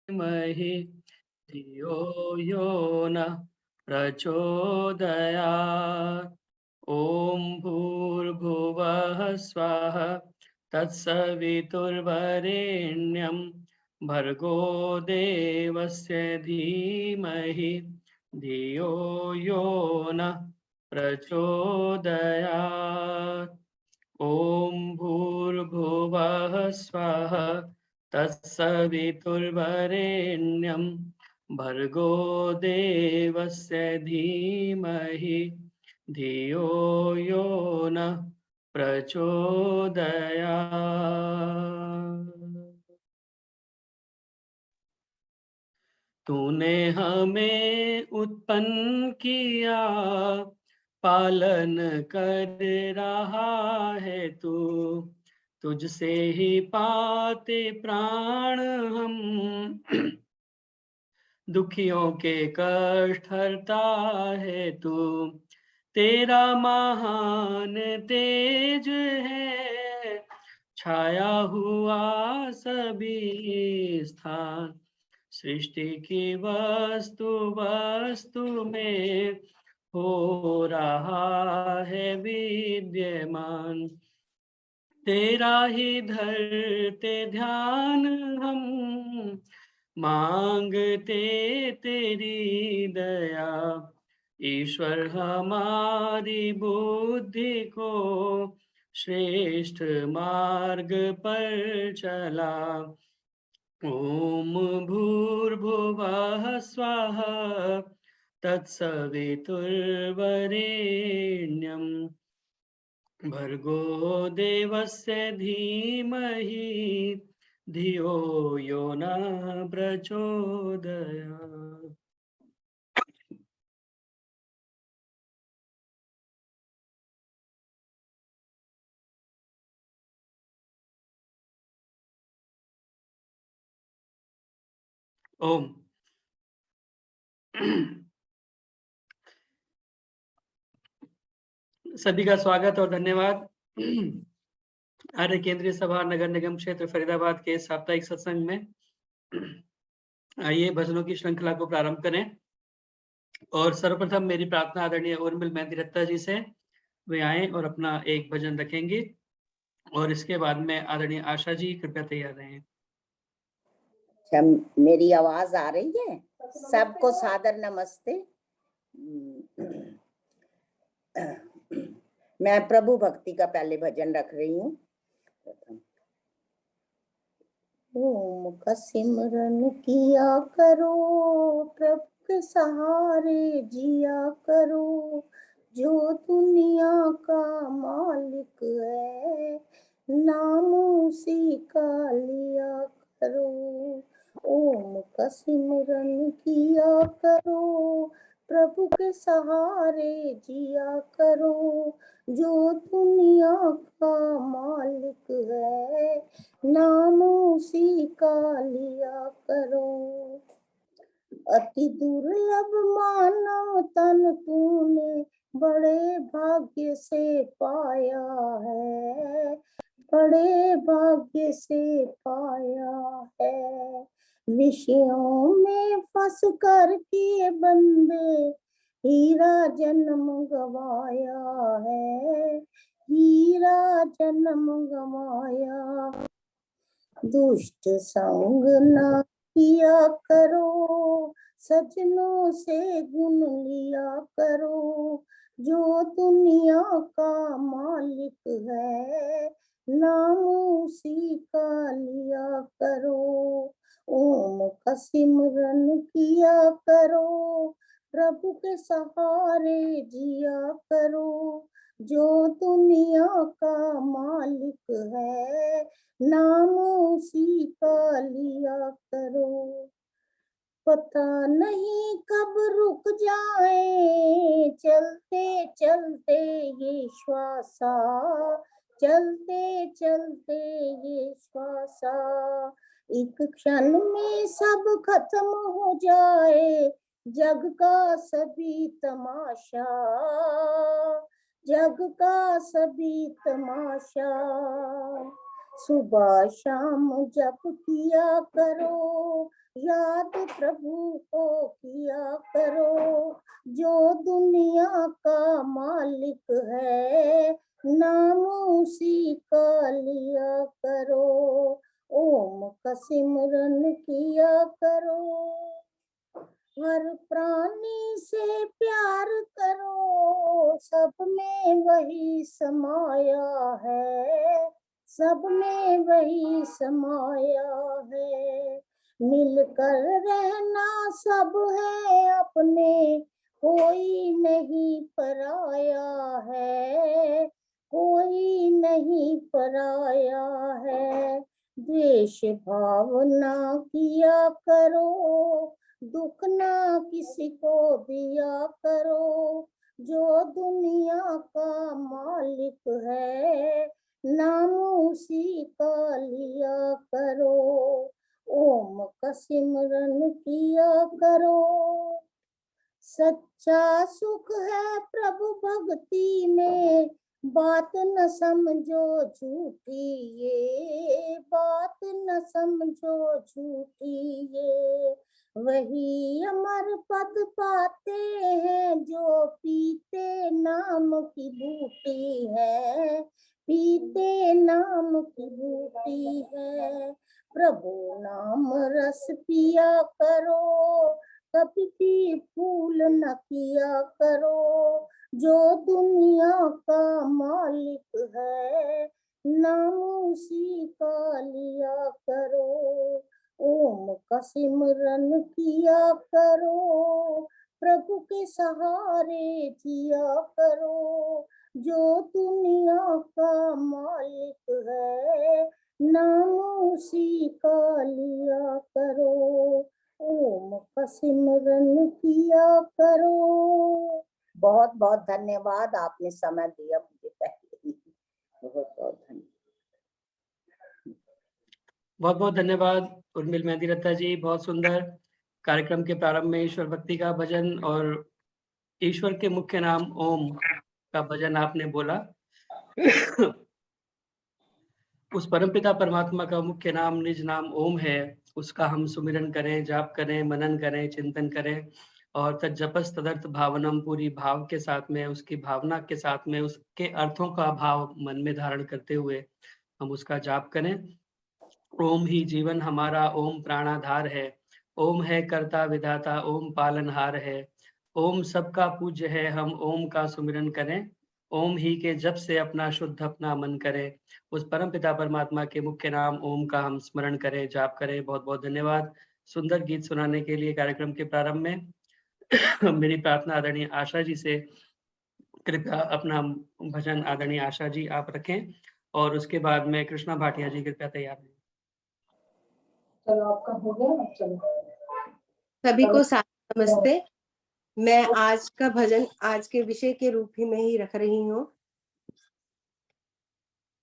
धीमहि धियो यो न प्रचोदयात्। ॐ भूर्भुवः स्वः तत्सवितुर्वरेण्यं भर्गो देवस्य धीमहि धियो यो नः प्रचोदयात्। ॐ भूर्भुवः स्वः तत्सवितुर्वरेण्यं भर्गो देवस्य धीमहि धियो यो नः प्रचोदयात्। तूने हमें उत्पन्न किया, पालन कर रहा है तू। तुझसे ही पाते प्राण हम, दुखियों के कष्ट हरता है तू। तेरा महान तेज है, छाया हुआ सभी स्थान। सृष्टि की वस्तु वस्तु में हो रहा है विद्यमान। तेरा ही धरते ध्यान हम, मांगते तेरी दया। ईश्वर हमारी बुद्धि को श्रेष्ठ मार्ग पर चला। ॐ भूर्भुवः स्वः तत्सवितुर्वरेण्यं भर्गो देवस्य धीमहि धियो यो नः प्रचोदयात्। ओम। सभी का स्वागत और धन्यवाद। आर्य केंद्रीय सभा नगर निगम क्षेत्र फरीदाबाद के साप्ताहिक सत्संग में आइए भजनों की श्रृंखला को प्रारंभ करें। और सर्वप्रथम मेरी प्रार्थना आदरणीय उर्मिल मेहंदी रत्ता जी से, वे आए और अपना एक भजन रखेंगे और इसके बाद में आदरणीय आशा जी कृपया तैयार रहें। अच्छा, मेरी आवाज आ रही है? सबको सादर नमस्ते। मैं प्रभु भक्ति का पहले भजन रख रही हूँ। ओम का सिमरन किया करो, प्रभु के सहारे जिया करो। जो दुनिया का मालिक है, नाम उसी का लिया करो। ओम का सिमरन किया करो, प्रभु के सहारे जिया करो। जो दुनिया का मालिक है, नाम उसी का लिया करो। अति दुर्लभ मानव तन तूने बड़े भाग्य से पाया है, बड़े भाग्य से पाया है। विषयों में फंस कर किए बंदे, हीरा जन्म गवाया है, हीरा जन्म गवाया। दुष्ट संग न किया करो, सजनों से गुण लिया करो। जो दुनिया का मालिक है, नाम उसी का लिया करो। ओम का सिमरन किया करो, प्रभु के सहारे जिया करो। जो दुनिया का मालिक है, नाम उसी का लिया करो। पता नहीं कब रुक जाए, चलते चलते ये श्वासा, चलते चलते ये श्वासा। एक क्षण में सब खत्म हो जाए, जग का सभी तमाशा, जग का सभी तमाशा। सुबह शाम जप किया करो, याद प्रभु को किया करो, जो दुनिया का मालिक है, नाम उसी का लिया करो, ओम का सिमरन किया करो। हर प्राणी से प्यार करो, सब में वही समाया है, सब में वही समाया है। मिलकर रहना सब है अपने, कोई नहीं पराया है, कोई नहीं पराया है। द्वेष भावना किया करो, दुख ना किसी को दिया करो, जो दुनिया का मालिक है, नाम उसी का लिया करो, ओम का सिमरन किया करो। सच्चा सुख है प्रभु भक्ति में, बात न समझो झूठी ये, बात न समझो झूठी ये। वही अमर पद पाते हैं जो पीते नाम की बूटी है, पीते नाम की बूटी है। प्रभु नाम रस पिया करो, कभी भी फूल न किया करो, जो दुनिया का मालिक है, नाम उसी का लिया करो, ओम का सिमरन किया करो। प्रभु के सहारे जिया करो, जो दुनिया का मालिक है, नाम उसी का लिया करो, ओम का सिमरन किया करो। बहुत बहुत धन्यवाद, आपने समय दिया मुझे पहले। बहुत बहुत धन्यवाद। बहुत बहुत धन्यवाद उर्मिल मेहंदी रत्ता जी। बहुत सुंदर कार्यक्रम के प्रारंभ में ईश्वर भक्ति का भजन और ईश्वर के मुख्य नाम ओम का भजन आपने बोला। उस परमपिता परमात्मा का मुख्य नाम निज नाम ओम है, उसका हम सुमिरन करें, जाप करें, मनन करें, चिंतन करें और तज्जपस तदर्थ भावनम, पूरी भाव के साथ में, उसकी भावना के साथ में, उसके अर्थों का भाव मन में धारण करते हुए हम उसका जाप करें। ओम ही जीवन हमारा, ओम प्राणाधार है, ओम है कर्ता विधाता, ओम पालनहार है, ओम सबका पूज्य है, हम ओम का सुमिरन करें, ओम ही के जप से अपना शुद्ध अपना मन करें। उस परम पिता परमात्मा के मुख्य नाम ओम का हम स्मरण करें, जाप करें। बहुत बहुत धन्यवाद सुंदर गीत सुनाने के लिए कार्यक्रम के प्रारंभ में। मेरी प्रार्थना आदरणीय आशा जी से, कृपया अपना भजन आदरणीय आशा जी आप रखें और उसके बाद में कृष्णा भाटिया जी कृपया तैयार हैं। चलो आपका हो गया, चलो। सभी को नमस्ते। मैं आज का भजन आज के विषय के रूप में ही रख रही हूँ।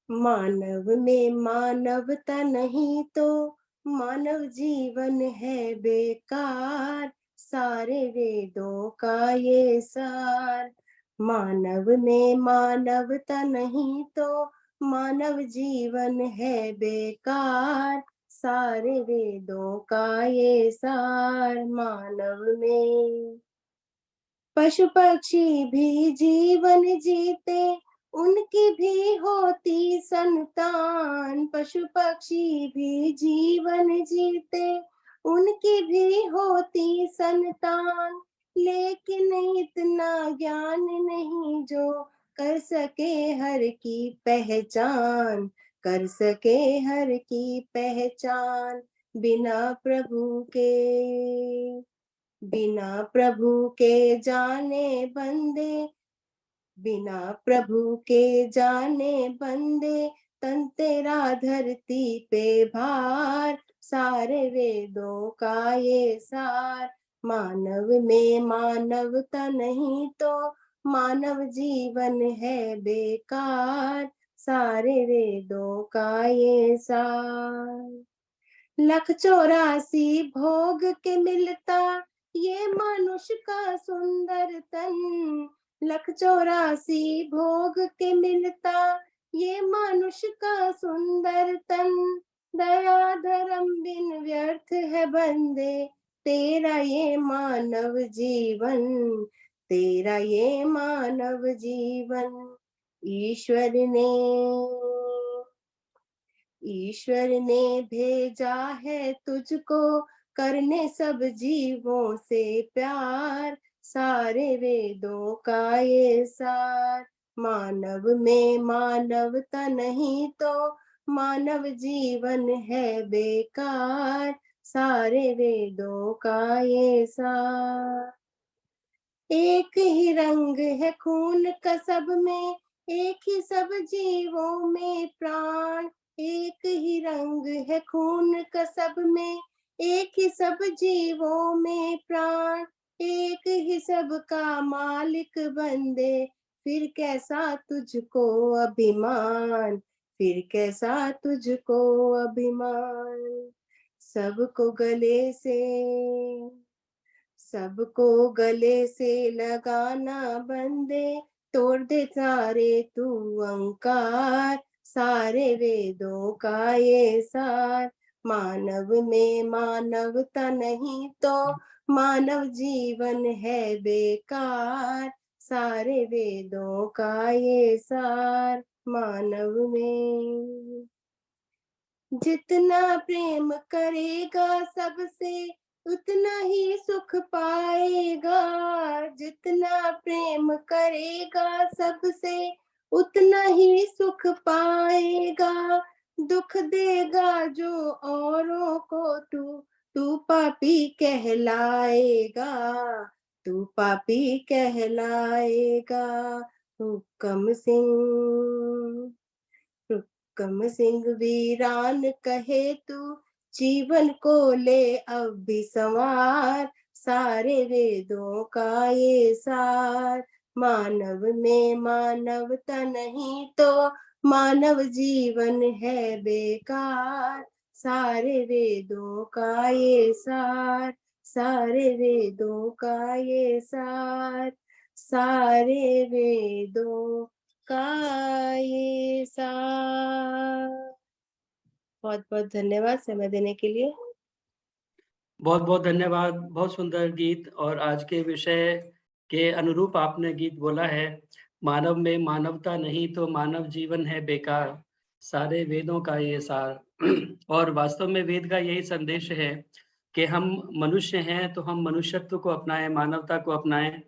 मानव में मानवता नहीं तो मानव जीवन है बेकार, सारे वेदों का ये सार। मानव में मानवता नहीं तो मानव जीवन है बेकार, सारे वेदों का ये सार। मानव में पशु पक्षी भी जीवन जीते, उनकी भी होती संतान। पशु पक्षी भी जीवन जीते, उनकी भी होती संतान। लेकिन इतना ज्ञान नहीं जो कर सके हर की पहचान, कर सके हर की पहचान। बिना प्रभु के, बिना प्रभु के जाने बंदे, बिना प्रभु के जाने बंदे, तन तेरा धरती पे भार, सारे वेदों का ये सार। मानव में मानवता नहीं तो मानव जीवन है बेकार, सारे वेदों का ये सार। 184 भोग के मिलता ये मनुष्य का सुंदर तन, 184 भोग के मिलता ये मनुष्य का सुंदर तन। दया धर्म बिन व्यर्थ है बंदे, तेरा ये मानव जीवन, तेरा ये मानव जीवन। ईश्वर ने भेजा है तुझको, करने सब जीवों से प्यार, सारे वेदों का ये सार। मानव में मानवता नहीं तो मानव जीवन है बेकार, सारे वेदों का ये सार। एक ही रंग है खून का सब में, एक ही सब जीवों में प्राण। एक ही रंग है खून का सब में, एक ही सब जीवों में प्राण। एक ही सब का मालिक बंदे, फिर कैसा तुझको अभिमान, फिर कैसा तुझको अभिमान। सबको गले से लगाना बंदे, तोड़ दे सारे तू अंकार, सारे वेदों का ये सार। मानव में मानवता नहीं तो मानव जीवन है बेकार, सारे वेदों का ये सार। मानव में जितना प्रेम करेगा सबसे, उतना ही सुख पाएगा। जितना प्रेम करेगा सबसे, उतना ही सुख पाएगा। दुख देगा जो औरों को तू पापी कहलाएगा, तू पापी कहलाएगा। हुक्म सिंह वीरान कहे तू, जीवन को ले अब भी संवार, सारे वेदों का ये सार। मानव में मानवता नहीं तो मानव जीवन है बेकार, सारे वेदों का ये सार, सारे वेदों का ये सार, सारे वेदों का ये सार। बहुत बहुत धन्यवाद समय देने के लिए। बहुत बहुत धन्यवाद। बहुत सुंदर गीत और आज के विषय के अनुरूप आपने गीत बोला है। मानव में मानवता नहीं तो मानव जीवन है बेकार, सारे वेदों का ये सार। और वास्तव में वेद का यही संदेश है कि हम मनुष्य हैं तो हम मनुष्यत्व को अपनाएं, मानवता को अपनाएं।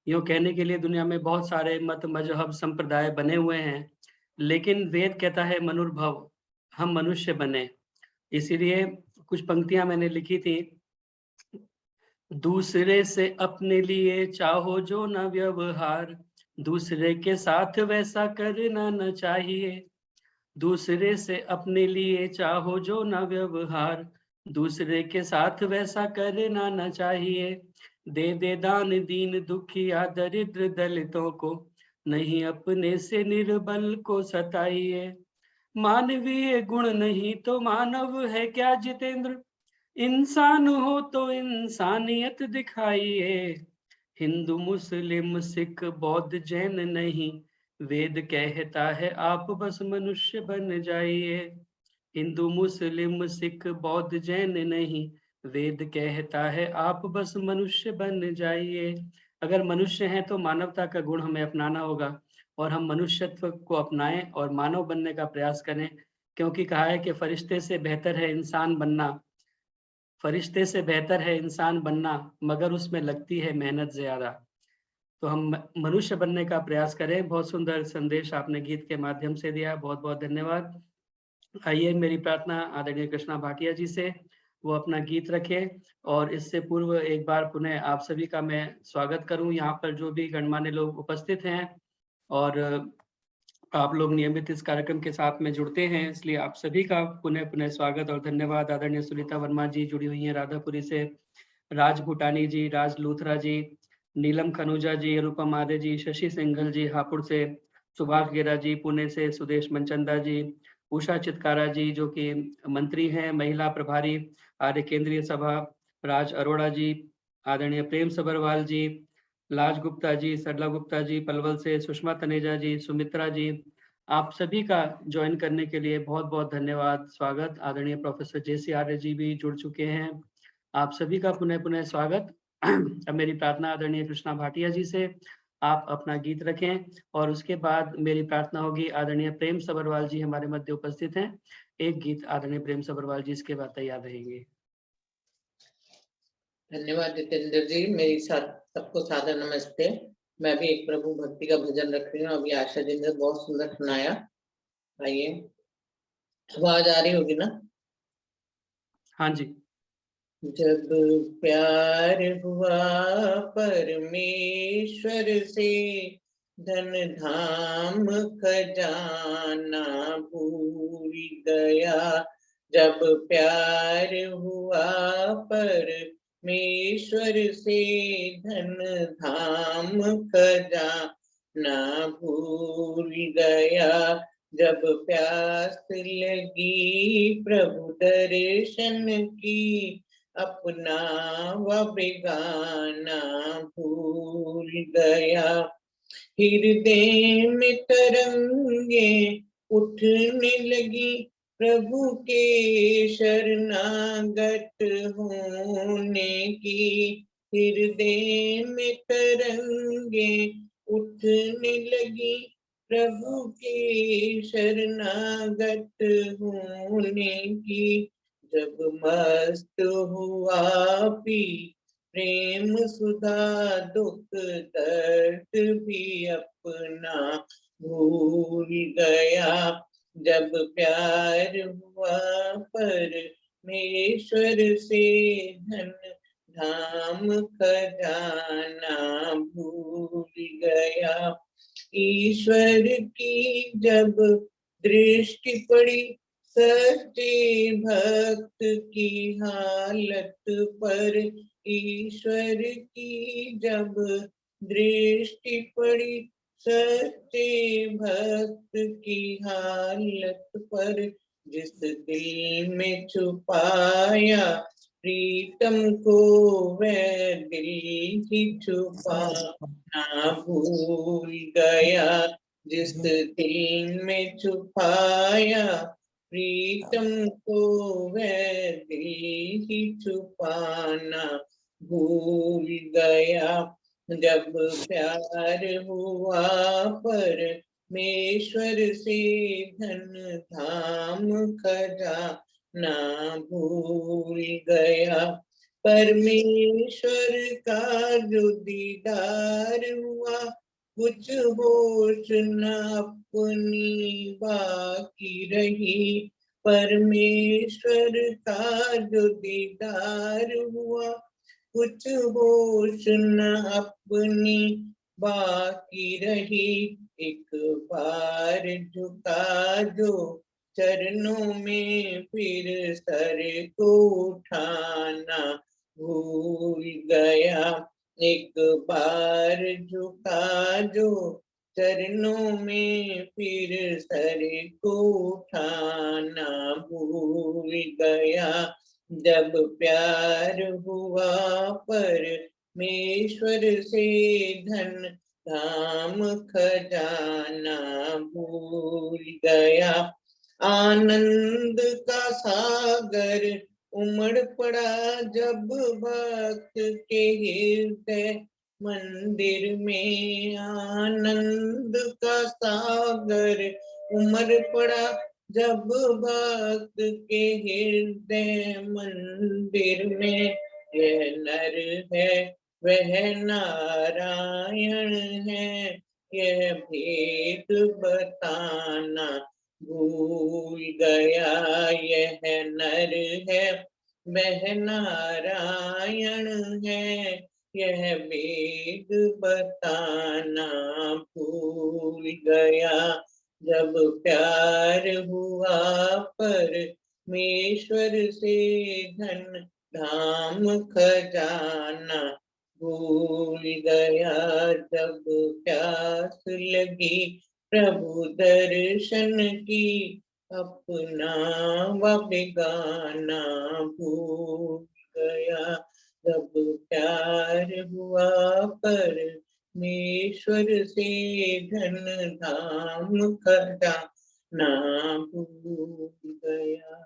यूँ कहने के लिए दुनिया में बहुत सारे मत, मजहब, संप्रदाय बने हुए हैं, लेकिन वेद कहता है मनुर्भव, हम मनुष्य बने। इसीलिए कुछ पंक्तियां मैंने लिखी थी। दूसरे से अपने लिए चाहो जो न व्यवहार, दूसरे के साथ वैसा करना न चाहिए। दूसरे से अपने लिए चाहो जो न व्यवहार, दूसरे के साथ वैसा करना न चाहिए। दे दे दान दीन दुखिया दरिद्र दलितों को, नहीं अपने से निर्बल को सताइए। मानवीय गुण नहीं तो मानव है क्या जितेंद्र, इंसान हो तो इंसानियत दिखाइए। हिंदू मुस्लिम सिख बौद्ध जैन नहीं, वेद कहता है आप बस मनुष्य बन जाइए। हिंदू मुस्लिम सिख बौद्ध जैन नहीं, वेद कहता है आप बस मनुष्य बन जाइए। अगर मनुष्य हैं तो मानवता का गुण हमें अपनाना होगा और हम मनुष्यत्व को अपनाएं और मानव बनने का प्रयास करें, क्योंकि कहा है कि फरिश्ते से बेहतर है इंसान बनना, फरिश्ते से बेहतर है इंसान बनना, मगर उसमें लगती है मेहनत ज्यादा। तो हम मनुष्य बनने का प्रयास करें। बहुत सुंदर संदेश आपने गीत के माध्यम से दिया, बहुत बहुत धन्यवाद। आइए मेरी प्रार्थना आदरणीय कृष्णा भाटिया जी से, वो अपना गीत रखें। और इससे पूर्व एक बार पुनः आप सभी का मैं स्वागत करूं, यहाँ पर जो भी गणमान्य लोग उपस्थित हैं और आप लोग नियमित इस कार्यक्रम के साथ में जुड़ते हैं, इसलिए आप सभी का पुनः पुनः स्वागत और धन्यवाद। आदरणीय सुनीता वर्मा जी जुड़ी हुई हैं राधापुरी से, राज भूटानी जी, राज लूथरा जी, नीलम खनूजा जी, अनुपम आदे जी, शशि सिंघल जी हापुड़ से, सुभाष गेरा जी पुणे से, सुदेश मनचंदा जी, उषा चितकारा जी जो कि मंत्री हैं, महिला प्रभारी आर्य केंद्रीय सभा, राज अरोड़ा जी, आदरणीय प्रेम सबरवाल जी, लाज गुप्ता जी, सरला गुप्ता जी पलवल से, सुषमा तनेजा जी, सुमित्रा जी, आप सभी का ज्वाइन करने के लिए बहुत-बहुत धन्यवाद, स्वागत। आदरणीय प्रोफेसर जे.सी. आर्य जी भी जुड़ चुके हैं। आप सभी का पुनः-पुनः स्वागत। अब मेरी प्रार्थना आदरणीय कृष्णा भाटिया जी से, आप अपना गीत रखें और उसके बाद मेरी प्रार्थना होगी आदरणीय प्रेम सबरवाल जी हमारे मध्य उपस्थित हैं। एक गीत आदरणीय प्रेम सबरवाल जी इसके बाद तैयार रहेंगे। धन्यवाद जितेंद्र जी। मेरी सबको सादर नमस्ते। मैं भी एक प्रभु भक्ति का भजन रख रही हूँ। अभी आशा जी ने बहुत सुंदर सुनाया। आइए, आवाज आ रही होगी ना? हाँ जी। जब प्यार हुआ परमेश्वर से, धन धाम खजाना भूल गया। जब प्यार हुआ परमेश्वर से, धन धाम खजाना भूल गया। जब प्यास लगी प्रभु दर्शन की, अपना व बेगाना भूल गया। हृदय में तरंगे उठने लगी, प्रभु के शरणागत होने की। हृदय में तरंगे उठने लगी, प्रभु के शरणागत होने की। जब मस्त हुआ पी प्रेम सुधा, दुख दर्द भी अपना भूल गया। जब प्यार हुआ परमेश्वर से, धन धाम खजाना भूल गया। ईश्वर की जब दृष्टि पड़ी, सच्चे भक्त की हालत पर। ईश्वर की जब दृष्टि पड़ी, सच्चे भक्त की हालत पर। जिस दिल में छुपाया प्रीतम को, वह दिल ही छुपाना भूल गया। जिस दिल में छुपाया प्रीतम को, वह दिल ही छुपाना भूल गया। जब प्यार हुआ परमेश्वर से, धन धाम खजाना भूल गया। परमेश्वर का जो दीदार हुआ, कुछ होश न अपनी बाकी रही। परमेश्वर का जो दीदार हुआ, कुछ होश न अपनी बाकी रही। एक बार झुका जो चरणों में, फिर सर को उठाना भूल गया। एक बार झुका जो चरणों में, फिर सर को उठाना भूल गया। जब प्यार हुआ परमेश्वर से, धन धाम खजाना भूल गया। आनंद का सागर उमड़ पड़ा जब भक्त के हृदय मंदिर में। आनंद का सागर उमड़ पड़ा जब भक्त के हृदय मंदिर में। यह नर है वह नारायण है, यह भेद बताना भूल गया। यह नर है वह नारायण है, यह भेद बताना भूल गया। जब प्यार हुआ परमेश्वर से, धन धाम खजाना भूल गया। जब प्यास लगी प्रभु दर्शन की, अपना व बेगाना भूल गया। जब प्यार हुआ परमेश्वर से, घन धाम खटा ना भूल गया।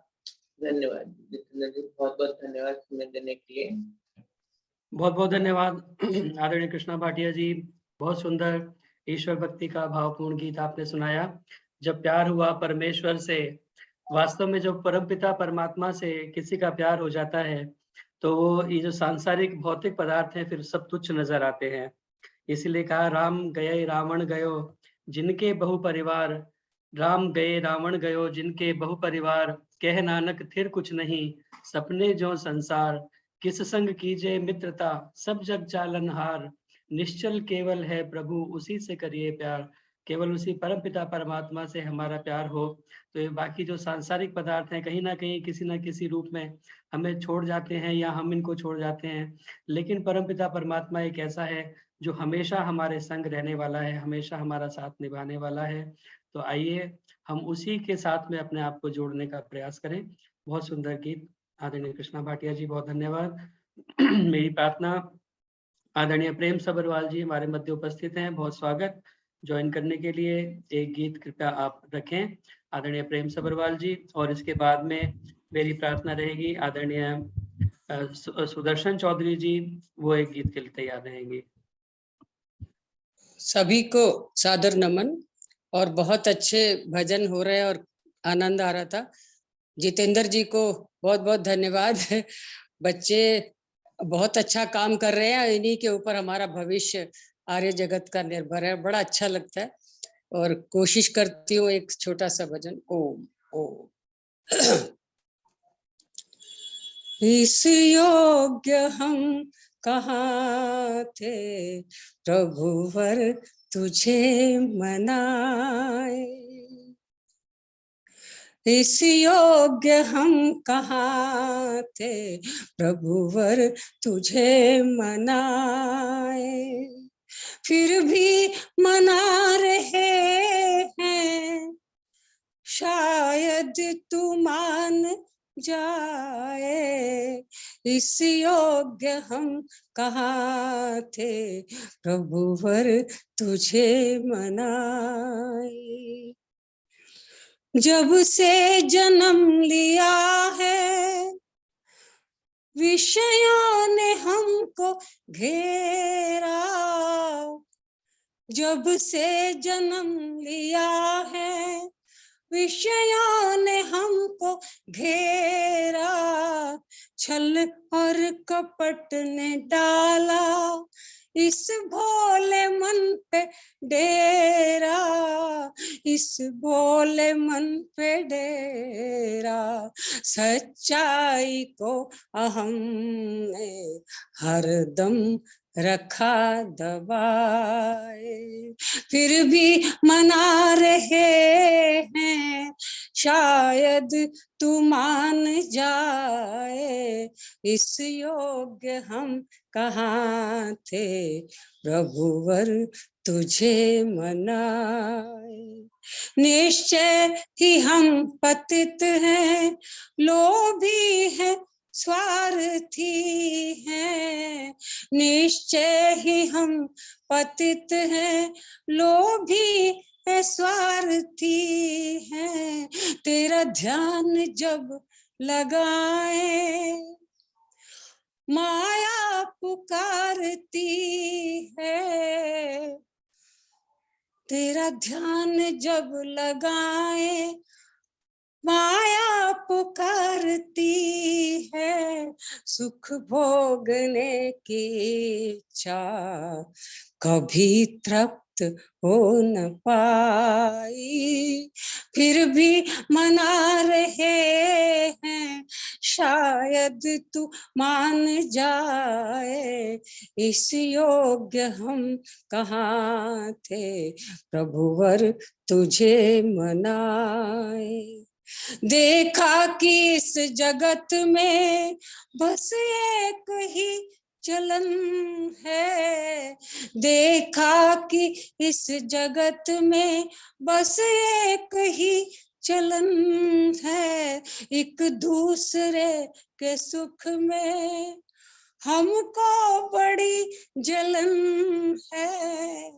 धन्यवाद जितेंद्र जी, बहुत बहुत धन्यवाद समय देने के लिए। बहुत बहुत धन्यवाद आदरणीय कृष्णा भाटिया जी, बहुत सुंदर ईश्वर भक्ति का भावपूर्ण गीत आपने सुनाया। जब प्यार हुआ परमेश्वर से, वास्तव में जब परमपिता परमात्मा से किसी का प्यार हो जाता है तो वो ये जो सांसारिक भौतिक पदार्थ हैं फिर सब तुच्छ नजर आते हैं। इसीलिए कहा राम गए रावण गयो जिनके बहु परिवार, राम गए रावण गयो जिनके बहु परिवार, कह नानक थिर कुछ नहीं सपने जो संसार, किस संग कीजे मित्रता सब जग चालनहार, निश्चल केवल है प्रभु उसी से करिए प्यार। केवल उसी परम पिता परमात्मा से हमारा प्यार हो तो ये बाकी जो सांसारिक पदार्थ हैं कहीं ना कहीं किसी ना किसी रूप में हमें छोड़ जाते हैं या हम इनको छोड़ जाते हैं, लेकिन परम पिता परमात्मा एक ऐसा है जो हमेशा हमारे संग रहने वाला है, हमेशा हमारा साथ निभाने वाला है। तो आइए हम उसी के साथ में अपने आप को जोड़ने का प्रयास करें। बहुत सुंदर गीत आदरणीय कृष्णा भाटिया जी, बहुत धन्यवाद। मेरी प्रार्थना आदरणीय प्रेम सबरवाल जी हमारे मध्य उपस्थित हैं, बहुत स्वागत। ज्वाइन करने के लिए एक गीत कृपया आप रखें आदरणीय प्रेम सबरवाल जी, और इसके बाद में मेरी प्रार्थना रहेगी आदरणीय सुदर्शन चौधरी जी, वो एक गीत के लिए तैयार रहेंगे। सभी को सादर नमन, और बहुत अच्छे भजन हो रहे हैं और आनंद आ रहा था। जितेंद्र जी को बहुत बहुत धन्यवाद। बच्चे बहुत अच्छा काम कर रहे हैं, इन्हीं के ऊपर हमारा भविष्य आर्य जगत का निर्भर है। बड़ा अच्छा लगता है और कोशिश करती हूँ एक छोटा सा भजन। ओम ओम। इस योग्य हम कहाँ थे प्रभुवर तुझे मनाए, इस योग्य हम कहाँ थे प्रभुवर तुझे मनाए, फिर भी मना रहे हैं शायद तू मान जाए, इस योग्य हम कहाँ थे प्रभुवर तुझे मनाए। जब से जन्म लिया है विषयों ने हमको घेरा, जब से जन्म लिया है विषयों ने हमको घेरा, छल और कपट ने डाला इस भोले मन पे डेरा, इस भोले मन पे डेरा, सच्चाई को अहम ने हरदम रखा दबाए, फिर भी मना रहे हैं शायद तू मान जाए, इस योग्य हम कहाँ थे प्रभुवर तुझे मनाए। निश्चय ही हम पतित हैं, लोभी हैं, स्वार्थी हैं, निश्चय ही हम पतित हैं, लोभी है, स्वार्थी हैं, तेरा ध्यान जब लगाए माया पुकारती है, तेरा ध्यान जब लगाए माया पुकारती है, सुख भोगने की इच्छा कभी तृप्त हो न पाई, फिर भी मना रहे हैं शायद तू मान जाए, इस योग्य हम कहाँ थे प्रभुवर तुझे मनाए। देखा कि इस जगत में बस एक ही चलन है, देखा कि इस जगत में बस एक ही चलन है, एक दूसरे के सुख में हमको बड़ी जलन है,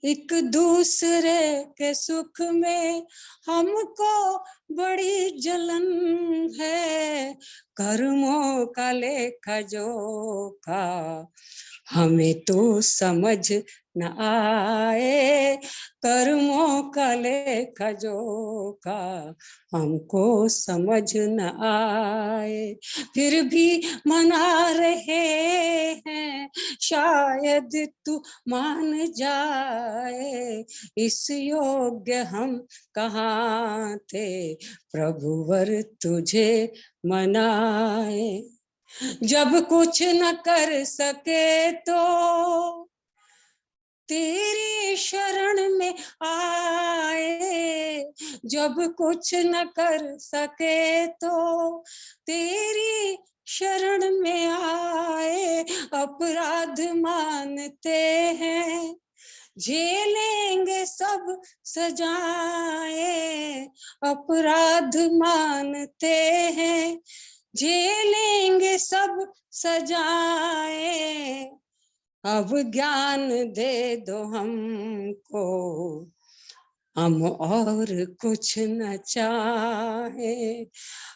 एक दूसरे के सुख में हमको बड़ी जलन है, कर्मों का लेखा जोखा हमें तो समझ न आए, कर्मों का लेखा जोखा हमको समझ न आए, फिर भी मना रहे हैं शायद तू मान जाए, इस योग्य हम कहाँ थे प्रभुवर तुझे मनाए। जब कुछ न कर सके तो तेरी शरण में आए, जब कुछ न कर सके तो तेरी शरण में आए, अपराध मानते हैं झेलेंगे सब सजाएं, अपराध मानते हैं झेलेंगे सब सजाएं, अब ज्ञान दे दो हमको हम और कुछ न चाहे,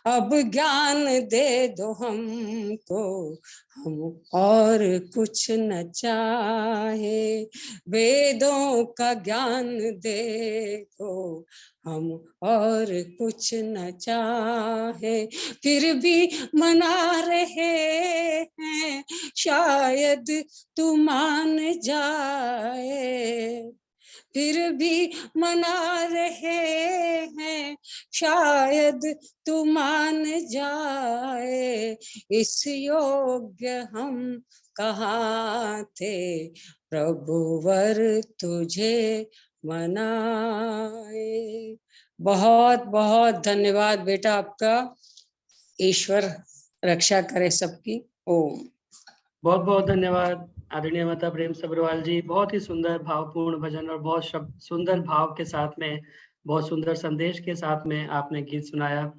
अब ज्ञान दे दो हमको हम और कुछ न चाहे, वेदों का ज्ञान दे दो हम और कुछ न चाहे, फिर भी मना रहे हैं शायद तू मान जाए, फिर भी मना रहे हैं शायद तू मान जाए, इस योग्य हम कहाँ थे प्रभुवर तुझे मनाए। बहुत बहुत धन्यवाद बेटा आपका, ईश्वर रक्षा करे सबकी। ओम। बहुत बहुत धन्यवाद आदरणीय माता प्रेम सब्रवाल जी, बहुत ही सुंदर भावपूर्ण भजन और बहुत सुंदर भाव के साथ में, बहुत सुंदर संदेश के साथ में आपने गीत सुनाया।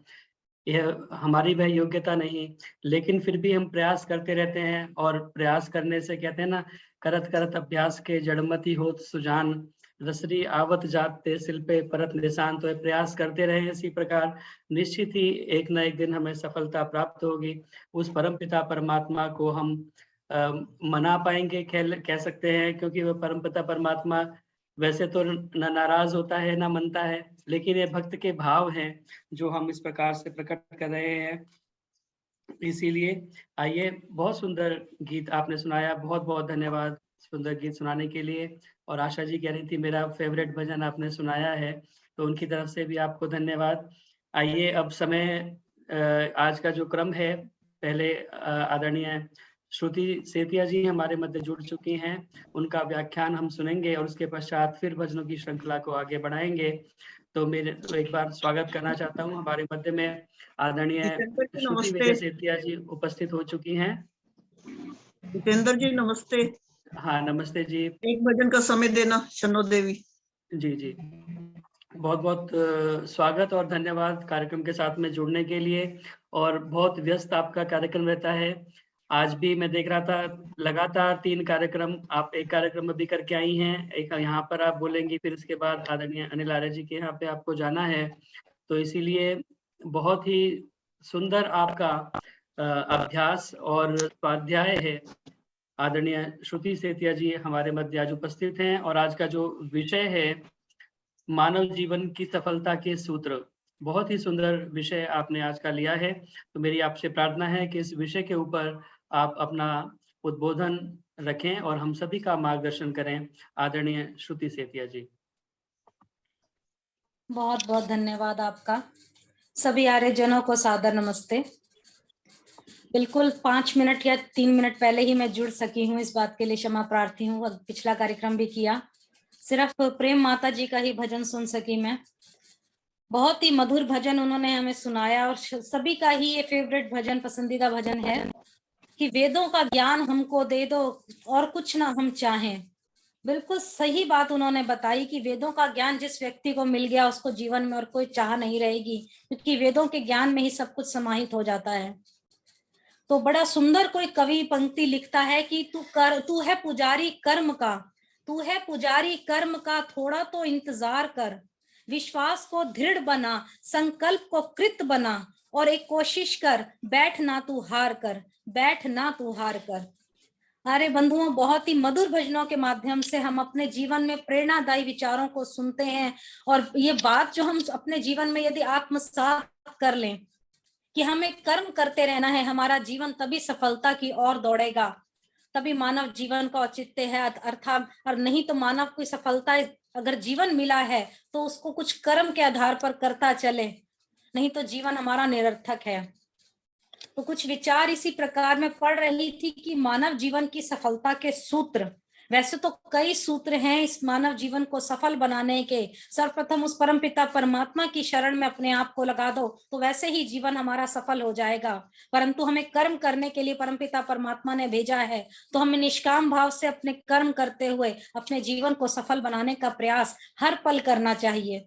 यह हमारी वह योग्यता नहीं, लेकिन फिर भी हम प्रयास करते रहते हैं, और प्रयास करने से कहते हैं ना, करत करत अभ्यास के जड़मति होत सुजान, रसरी आवत जाते सिल पे परत निशान। तो प्रयास करते रहे इसी प्रकार, निश्चित ही एक न एक दिन हमें सफलता प्राप्त होगी। उस परमपिता परमात्मा को हम मना पाएंगे, कह सकते हैं, क्योंकि वह परमपिता परमात्मा वैसे तो न नाराज होता है न मनता है, लेकिन ये भक्त के भाव हैं जो हम इस प्रकार से प्रकट कर रहे हैं। इसीलिए आइए, बहुत सुंदर गीत आपने सुनाया, बहुत बहुत धन्यवाद सुंदर गीत सुनाने के लिए। और आशा जी कह रही थी मेरा फेवरेट भजन आपने सुनाया है, तो उनकी तरफ से भी आपको धन्यवाद। आइए, अब समय आज का जो क्रम है, पहले आदरणीय श्रुति सेतिया जी हमारे मध्य जुड़ चुकी हैं, उनका व्याख्यान हम सुनेंगे और उसके पश्चात फिर भजनों की श्रृंखला को आगे बढ़ाएंगे। तो एक बार स्वागत करना चाहता हूँ, हमारे मध्य में आदरणीय श्रुति विजय सेतिया जी उपस्थित हो चुकी हैं। जितेंद्र जी नमस्ते। हाँ नमस्ते जी। एक भजन का समय देना शनो देवी। जी जी, बहुत बहुत स्वागत और धन्यवाद कार्यक्रम के साथ में जुड़ने के लिए। और बहुत व्यस्त आपका कार्यक्रम रहता है, आज भी मैं देख रहा था लगातार 3 कार्यक्रम, आप एक कार्यक्रम अभी करके आई हैं, एक यहाँ पर आप बोलेंगी, फिर इसके बाद आदरणीय अनिल आर्य जी के यहाँ पे आपको जाना है। तो इसीलिए बहुत ही सुंदर आपका अभ्यास और स्वाध्याय है। आदरणीय श्रुति सेतिया जी हमारे मध्य आज उपस्थित हैं, और आज का जो विषय है मानव जीवन की सफलता के सूत्र, बहुत ही सुंदर विषय आपने आज का लिया है। तो मेरी आपसे प्रार्थना है कि इस विषय के ऊपर आप अपना उद्बोधन रखें और हम सभी का मार्गदर्शन करें। आदरणीय श्रुति सेतिया जी। बहुत बहुत धन्यवाद आपका। सभी आर्यजनों को सादर नमस्ते। बिल्कुल 5 मिनट या 3 मिनट पहले ही मैं जुड़ सकी हूँ, इस बात के लिए क्षमा प्रार्थी हूँ। पिछला कार्यक्रम भी किया, सिर्फ प्रेम माता जी का ही भजन सुन सकी मैं। बहुत ही मधुर भजन उन्होंने हमें सुनाया, और सभी का ही ये फेवरेट भजन, पसंदीदा भजन है कि वेदों का ज्ञान हमको दे दो और कुछ ना हम चाहें। बिल्कुल सही बात उन्होंने बताई कि वेदों का ज्ञान जिस व्यक्ति को मिल गया उसको जीवन में और कोई चाह नहीं रहेगी, क्योंकि वेदों के ज्ञान में ही सब कुछ समाहित हो जाता है। तो बड़ा सुंदर कोई कवि पंक्ति लिखता है कि तू है पुजारी कर्म का, तू है पुजारी कर्म का, थोड़ा तो इंतजार कर, विश्वास को दृढ़ बना, संकल्प को कृत बना, और एक कोशिश कर, बैठ ना तू हार कर, बैठ ना तू हार कर। अरे बंधुओं, बहुत ही मधुर भजनों के माध्यम से हम अपने जीवन में प्रेरणादायी विचारों को सुनते हैं, और ये बात जो हम अपने जीवन में यदि आत्मसात कर लें कि हमें कर्म करते रहना है, हमारा जीवन तभी सफलता की ओर दौड़ेगा, तभी मानव जीवन का औचित्य है अर्थात। और नहीं तो मानव को सफलता अगर जीवन मिला है तो उसको कुछ कर्म के आधार पर करता चले, नहीं तो जीवन हमारा निरर्थक है। तो कुछ विचार इसी प्रकार में पढ़ रही थी कि मानव जीवन की सफलता के सूत्र, वैसे तो कई सूत्र हैं इस मानव जीवन को सफल बनाने के। सर्वप्रथम उस परमपिता परमात्मा की शरण में अपने आप को लगा दो, तो वैसे ही जीवन हमारा सफल हो जाएगा। परंतु हमें कर्म करने के लिए परमपिता परमात्मा ने भेजा है, तो हमें निष्काम भाव से अपने कर्म करते हुए अपने जीवन को सफल बनाने का प्रयास हर पल करना चाहिए।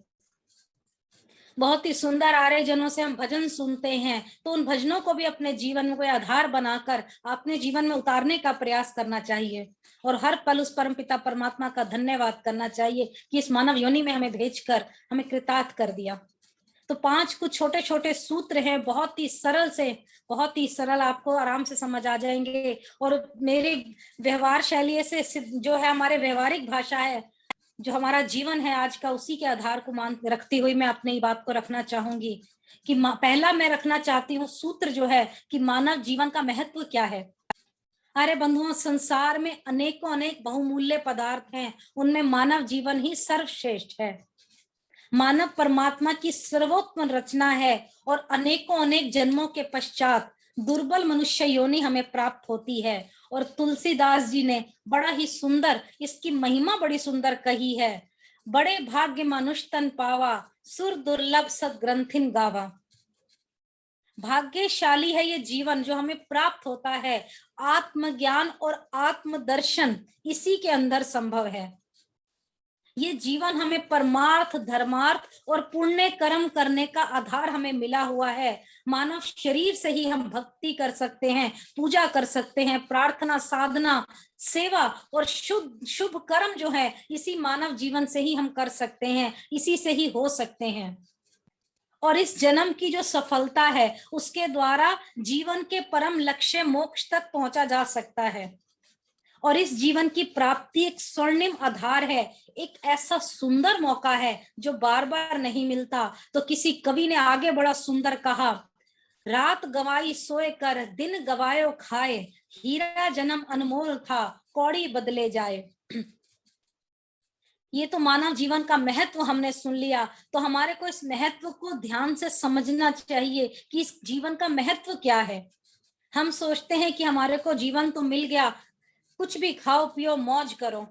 बहुत ही सुंदर आर्यजनों से हम भजन सुनते हैं, तो उन भजनों को भी अपने जीवन को आधार बनाकर अपने जीवन में उतारने का प्रयास करना चाहिए, और हर पल उस परमपिता परमात्मा का धन्यवाद करना चाहिए कि इस मानव योनि में हमें भेजकर हमें कृतार्थ कर दिया। तो 5 कुछ छोटे छोटे सूत्र हैं, बहुत ही सरल से, बहुत ही सरल, आपको आराम से समझ आ जाएंगे। और मेरे व्यवहार शैली से जो है हमारे व्यवहारिक भाषा है, जो हमारा जीवन है आज का, उसी के आधार को मान रखती हुई मैं अपनी बात को रखना चाहूंगी कि पहला मैं रखना चाहती हूँ सूत्र जो है कि मानव जीवन का महत्व क्या है। अरे बंधुओं, संसार में अनेकों अनेक बहुमूल्य पदार्थ हैं, उनमें मानव जीवन ही सर्वश्रेष्ठ है। मानव परमात्मा की सर्वोत्तम रचना है, और अनेकों अनेक जन्मों के पश्चात दुर्बल मनुष्य योनि हमें प्राप्त होती है। और तुलसीदास जी ने बड़ा ही सुंदर इसकी महिमा बड़ी सुंदर कही है, बड़े भाग्य मनुष्य तन पावा, सुर दुर्लभ सद्ग्रंथिन गावा। भाग्यशाली है ये जीवन जो हमें प्राप्त होता है। आत्मज्ञान और आत्मदर्शन इसी के अंदर संभव है। ये जीवन हमें परमार्थ, धर्मार्थ और पुण्य कर्म करने का आधार हमें मिला हुआ है। मानव शरीर से ही हम भक्ति कर सकते हैं, पूजा कर सकते हैं, प्रार्थना, साधना, सेवा और शुभ कर्म जो है इसी मानव जीवन से ही हम कर सकते हैं, इसी से ही हो सकते हैं। और इस जन्म की जो सफलता है उसके द्वारा जीवन के परम लक्ष्य मोक्ष तक पहुंचा जा सकता है। और इस जीवन की प्राप्ति एक स्वर्णिम आधार है, एक ऐसा सुंदर मौका है जो बार बार नहीं मिलता। तो किसी कवि ने आगे बड़ा सुंदर कहा, रात गवाई सोए कर, दिन गवायो खाए, हीरा जन्म अनमोल था, कौड़ी बदले जाए। ये तो मानव जीवन का महत्व हमने सुन लिया, तो हमारे को इस महत्व को ध्यान से समझना चाहिए कि इस जीवन का महत्व क्या है। हम सोचते हैं कि हमारे को जीवन तो मिल गया, कुछ भी खाओ पियो मौज करो।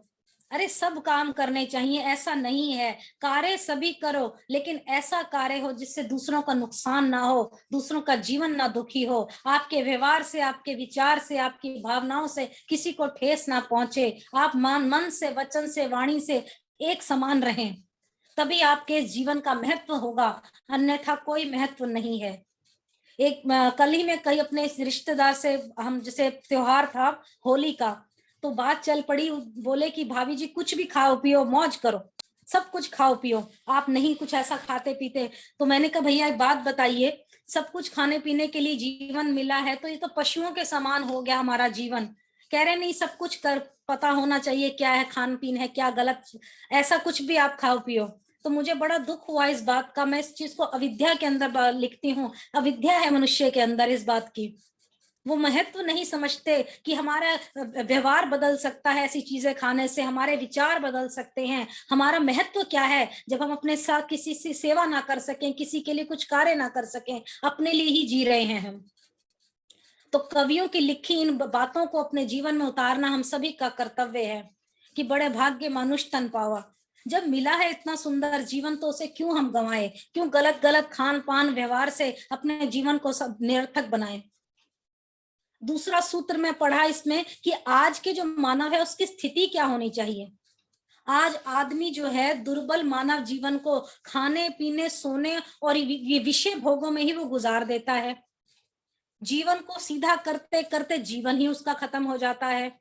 अरे सब काम करने चाहिए, ऐसा नहीं है। कार्य सभी करो, लेकिन ऐसा कार्य हो जिससे दूसरों का नुकसान ना हो, दूसरों का जीवन ना दुखी हो, आपके व्यवहार से, आपके विचार से, आपकी भावनाओं से किसी को ठेस ना पहुंचे। आप मन से, वचन से, वाणी से एक समान रहें, तभी आपके जीवन का महत्व होगा, अन्यथा कोई महत्व नहीं है। एक कल ही में कई अपने रिश्तेदार से, हम जैसे त्योहार था होली का, तो बात चल पड़ी, बोले कि भाभी जी कुछ भी खाओ पियो मौज करो, सब कुछ खाओ पियो, आप नहीं कुछ ऐसा खाते पीते। तो मैंने कहा भैया एक बात बताइए, सब कुछ खाने पीने के लिए जीवन मिला है तो ये तो पशुओं के समान हो गया हमारा जीवन। कह रहे नहीं, सब कुछ कर पता होना चाहिए क्या है खान पीन है, क्या गलत, ऐसा कुछ भी आप खाओ पियो। तो मुझे बड़ा दुख हुआ इस बात का। मैं इस चीज को अविद्या के अंदर लिखती हूँ, अविद्या है मनुष्य के अंदर इस बात की। वो महत्व नहीं समझते कि हमारा व्यवहार बदल सकता है, ऐसी चीजें खाने से हमारे विचार बदल सकते हैं। हमारा महत्व क्या है जब हम अपने साथ किसी से सेवा ना कर सकें, किसी के लिए कुछ कार्य ना कर सकें, अपने लिए ही जी रहे हैं हम। तो कवियों की लिखी इन बातों को अपने जीवन में उतारना हम सभी का कर्तव्य है कि बड़े भाग्य मनुष्य तन पावा। जब मिला है इतना सुंदर जीवन तो उसे क्यों हम गंवाए, क्यों गलत गलत खान पान व्यवहार से अपने जीवन को सब निरर्थक बनाए। दूसरा सूत्र में पढ़ा इसमें कि आज के जो मानव है उसकी स्थिति क्या होनी चाहिए। आज आदमी जो है दुर्बल मानव जीवन को खाने पीने, सोने और ये विषय भोगों में ही वो गुजार देता है। जीवन को सीधा करते करते जीवन ही उसका खत्म हो जाता है।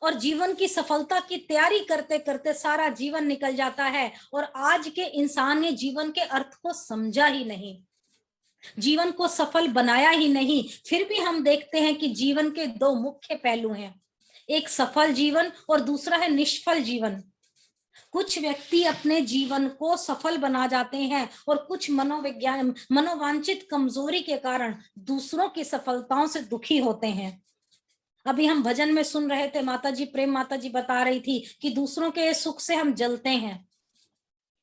और जीवन की सफलता की तैयारी करते करते सारा जीवन निकल जाता है और आज के इंसान ने जीवन के अर्थ को समझा ही नहीं, जीवन को सफल बनाया ही नहीं। फिर भी हम देखते हैं कि जीवन के दो मुख्य पहलू हैं, एक सफल जीवन और दूसरा है निष्फल जीवन। कुछ व्यक्ति अपने जीवन को सफल बना जाते हैं और कुछ मनोवांछित कमजोरी के कारण दूसरों की सफलताओं से दुखी होते हैं। अभी हम भजन में सुन रहे थे, माता जी, प्रेम माता जी बता रही थी कि दूसरों के सुख से हम जलते हैं।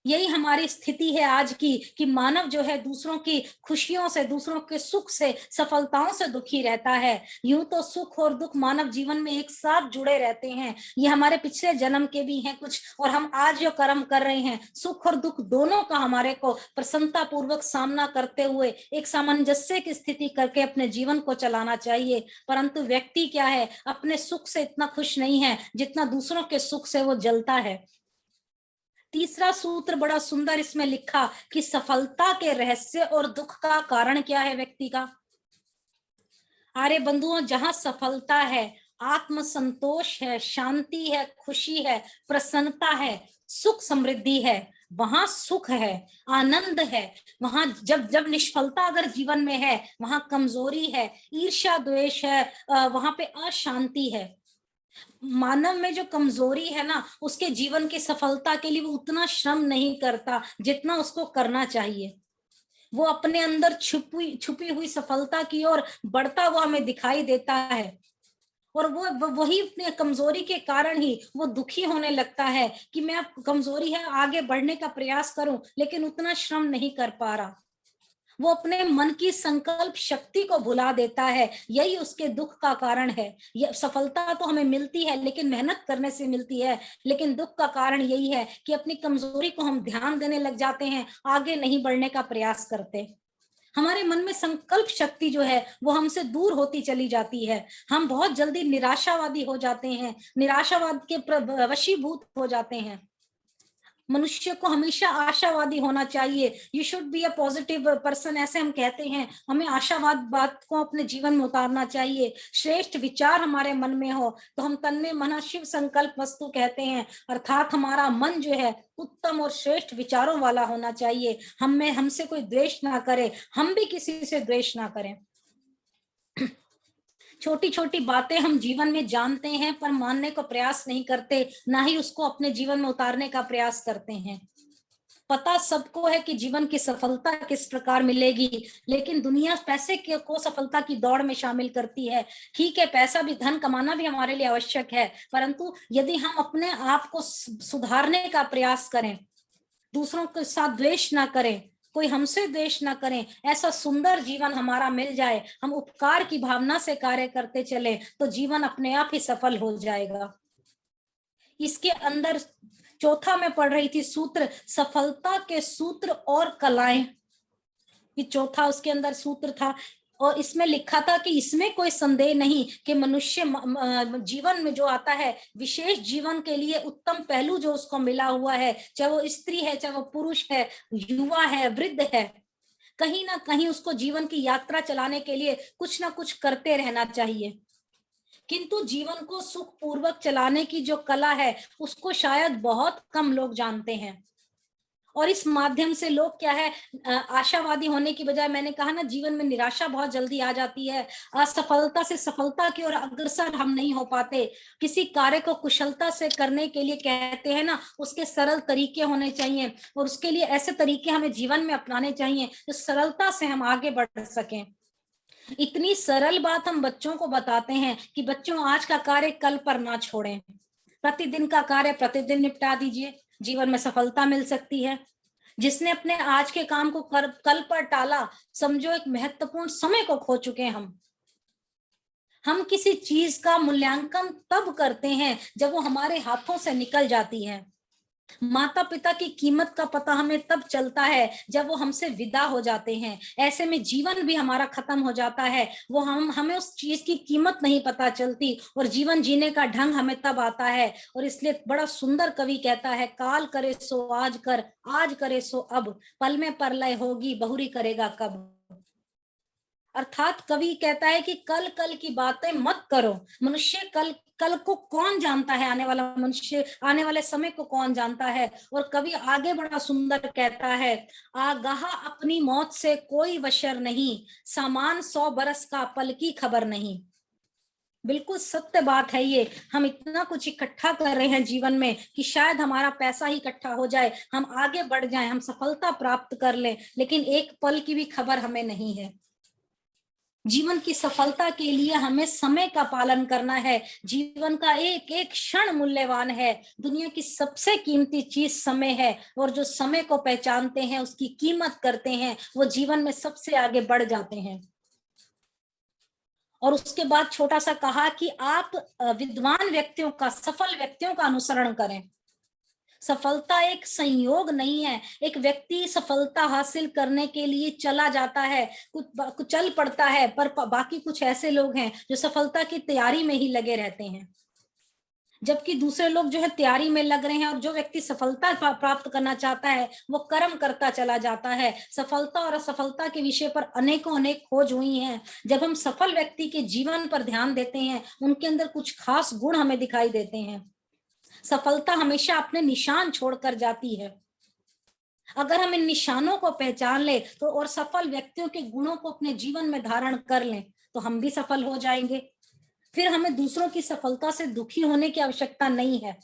यही हमारी स्थिति है आज की, कि मानव जो है दूसरों की खुशियों से, दूसरों के सुख से, सफलताओं से दुखी रहता है। यूं तो सुख और दुख मानव जीवन में एक साथ जुड़े रहते हैं, ये हमारे पिछले जन्म के भी हैं कुछ, और हम आज जो कर्म कर रहे हैं, सुख और दुख दोनों का हमारे को प्रसन्नता पूर्वक सामना करते हुए एक सामंजस्य की स्थिति करके अपने जीवन को चलाना चाहिए। परंतु व्यक्ति क्या है, अपने सुख से इतना खुश नहीं है जितना दूसरों के सुख से वो जलता है। तीसरा सूत्र बड़ा सुंदर इसमें लिखा कि सफलता के रहस्य और दुख का कारण क्या है व्यक्ति का। अरे बंधुओं, जहां सफलता है, आत्म संतोष है, शांति है, खुशी है, प्रसन्नता है, सुख समृद्धि है, वहां सुख है, आनंद है। वहां जब निष्फलता अगर जीवन में है, वहां कमजोरी है, ईर्ष्या द्वेष है, वहां पे अशांति है। मानव में जो कमजोरी है ना, उसके जीवन की सफलता के लिए वो उतना श्रम नहीं करता जितना उसको करना चाहिए। वो अपने अंदर छुपी हुई सफलता की ओर बढ़ता हुआ हमें दिखाई देता है, और वो वही अपने कमजोरी के कारण ही वो दुखी होने लगता है कि मैं अब कमजोरी है, आगे बढ़ने का प्रयास करूं लेकिन उतना श्रम नहीं कर पा रहा। वो अपने मन की संकल्प शक्ति को भुला देता है, यही उसके दुख का कारण है। ये सफलता तो हमें मिलती है लेकिन मेहनत करने से मिलती है, लेकिन दुख का कारण यही है कि अपनी कमजोरी को हम ध्यान देने लग जाते हैं, आगे नहीं बढ़ने का प्रयास करते। हमारे मन में संकल्प शक्ति जो है वो हमसे दूर होती चली जाती है। हम बहुत जल्दी निराशावादी हो जाते हैं, निराशावाद के वशीभूत हो जाते हैं। मनुष्य को हमेशा आशावादी होना चाहिए। You should be a positive person, ऐसे हम कहते हैं। हमें आशावाद बात को अपने जीवन में उतारना चाहिए। श्रेष्ठ विचार हमारे मन में हो तो हम तन में मन शिव संकल्प वस्तु कहते हैं, अर्थात हमारा मन जो है उत्तम और श्रेष्ठ विचारों वाला होना चाहिए। हमसे कोई द्वेष ना करे, हम भी किसी से द्वेष ना करें। छोटी छोटी बातें हम जीवन में जानते हैं पर मानने को प्रयास नहीं करते, ना ही उसको अपने जीवन में उतारने का प्रयास करते हैं। पता सबको है कि जीवन की सफलता किस प्रकार मिलेगी, लेकिन दुनिया पैसे को सफलता की दौड़ में शामिल करती है। ठीक है, पैसा भी, धन कमाना भी हमारे लिए आवश्यक है, परंतु यदि हम अपने आप को सुधारने का प्रयास करें, दूसरों के साथ द्वेष ना करें, कोई हमसे द्वेष ना करें, ऐसा सुंदर जीवन हमारा मिल जाए, हम उपकार की भावना से कार्य करते चले, तो जीवन अपने आप ही सफल हो जाएगा। इसके अंदर चौथा में पढ़ रही थी सूत्र, सफलता के सूत्र और कलाएं। ये चौथा उसके अंदर सूत्र था, और इसमें लिखा था कि इसमें कोई संदेह नहीं कि मनुष्य जीवन में जो आता है, विशेष जीवन के लिए उत्तम पहलू जो उसको मिला हुआ है, चाहे वो स्त्री है, चाहे वो पुरुष है, युवा है, वृद्ध है, कहीं ना कहीं उसको जीवन की यात्रा चलाने के लिए कुछ ना कुछ करते रहना चाहिए। किंतु जीवन को सुख पूर्वक चलाने की जो कला है उसको शायद बहुत कम लोग जानते हैं, और इस माध्यम से लोग क्या है, आशावादी होने की बजाय, मैंने कहा ना, जीवन में निराशा बहुत जल्दी आ जाती है। असफलता से सफलता की ओर अग्रसर हम नहीं हो पाते। किसी कार्य को कुशलता से करने के लिए कहते हैं ना, उसके सरल तरीके होने चाहिए, और उसके लिए ऐसे तरीके हमें जीवन में अपनाने चाहिए जो सरलता से हम आगे बढ़ सकें। इतनी सरल बात हम बच्चों को बताते हैं कि बच्चों, आज का कार्य कल पर ना छोड़ें, प्रतिदिन का कार्य प्रतिदिन निपटा दीजिए, जीवन में सफलता मिल सकती है। जिसने अपने आज के काम को कल पर टाला, समझो एक महत्वपूर्ण समय को खो चुके हैं। हम किसी चीज का मूल्यांकन तब करते हैं जब वो हमारे हाथों से निकल जाती है। माता पिता की कीमत का पता हमें तब चलता है जब वो हमसे विदा हो जाते हैं। ऐसे में जीवन भी हमारा खत्म हो जाता है, वो हमें उस चीज की कीमत नहीं पता चलती, और जीवन जीने का ढंग हमें तब आता है। और इसलिए बड़ा सुंदर कवि कहता है, काल करे सो आज कर, आज करे सो अब, पल में परलय होगी बहुरी करेगा कब। अर्थात कवि कहता है कि कल कल की बातें मत करो। मनुष्य कल कल को कौन जानता है, आने वाला मनुष्य, आने वाले समय को कौन जानता है। और कवि आगे बड़ा सुंदर कहता है, आगाह अपनी मौत से कोई वशर नहीं, सामान 100 बरस का पल की खबर नहीं। बिल्कुल सत्य बात है ये। हम इतना कुछ इकट्ठा कर रहे हैं जीवन में कि शायद हमारा पैसा ही इकट्ठा हो जाए, हम आगे बढ़ जाएं, हम सफलता प्राप्त कर लें, लेकिन एक पल की भी खबर हमें नहीं है। जीवन की सफलता के लिए हमें समय का पालन करना है। जीवन का एक एक क्षण मूल्यवान है। दुनिया की सबसे कीमती चीज समय है, और जो समय को पहचानते हैं, उसकी कीमत करते हैं, वो जीवन में सबसे आगे बढ़ जाते हैं। और उसके बाद छोटा सा कहा कि आप विद्वान व्यक्तियों का, सफल व्यक्तियों का अनुसरण करें। सफलता एक संयोग नहीं है। एक व्यक्ति सफलता हासिल करने के लिए चला जाता है, कुछ चल पड़ता है, पर बाकी कुछ ऐसे लोग हैं जो सफलता की तैयारी में ही लगे रहते हैं, जबकि दूसरे लोग जो है तैयारी में लग रहे हैं। और जो व्यक्ति सफलता प्राप्त करना चाहता है वो कर्म करता चला जाता है। सफलता और असफलता के विषय पर अनेकों अनेक खोज हुई हैं। जब हम सफल व्यक्ति के जीवन पर ध्यान देते हैं, उनके अंदर कुछ खास गुण हमें दिखाई देते हैं। सफलता हमेशा अपने निशान छोड़कर जाती है। अगर हम इन निशानों को पहचान ले तो, और सफल व्यक्तियों के गुणों को अपने जीवन में धारण कर लें, तो हम भी सफल हो जाएंगे। फिर हमें दूसरों की सफलता से दुखी होने की आवश्यकता नहीं है।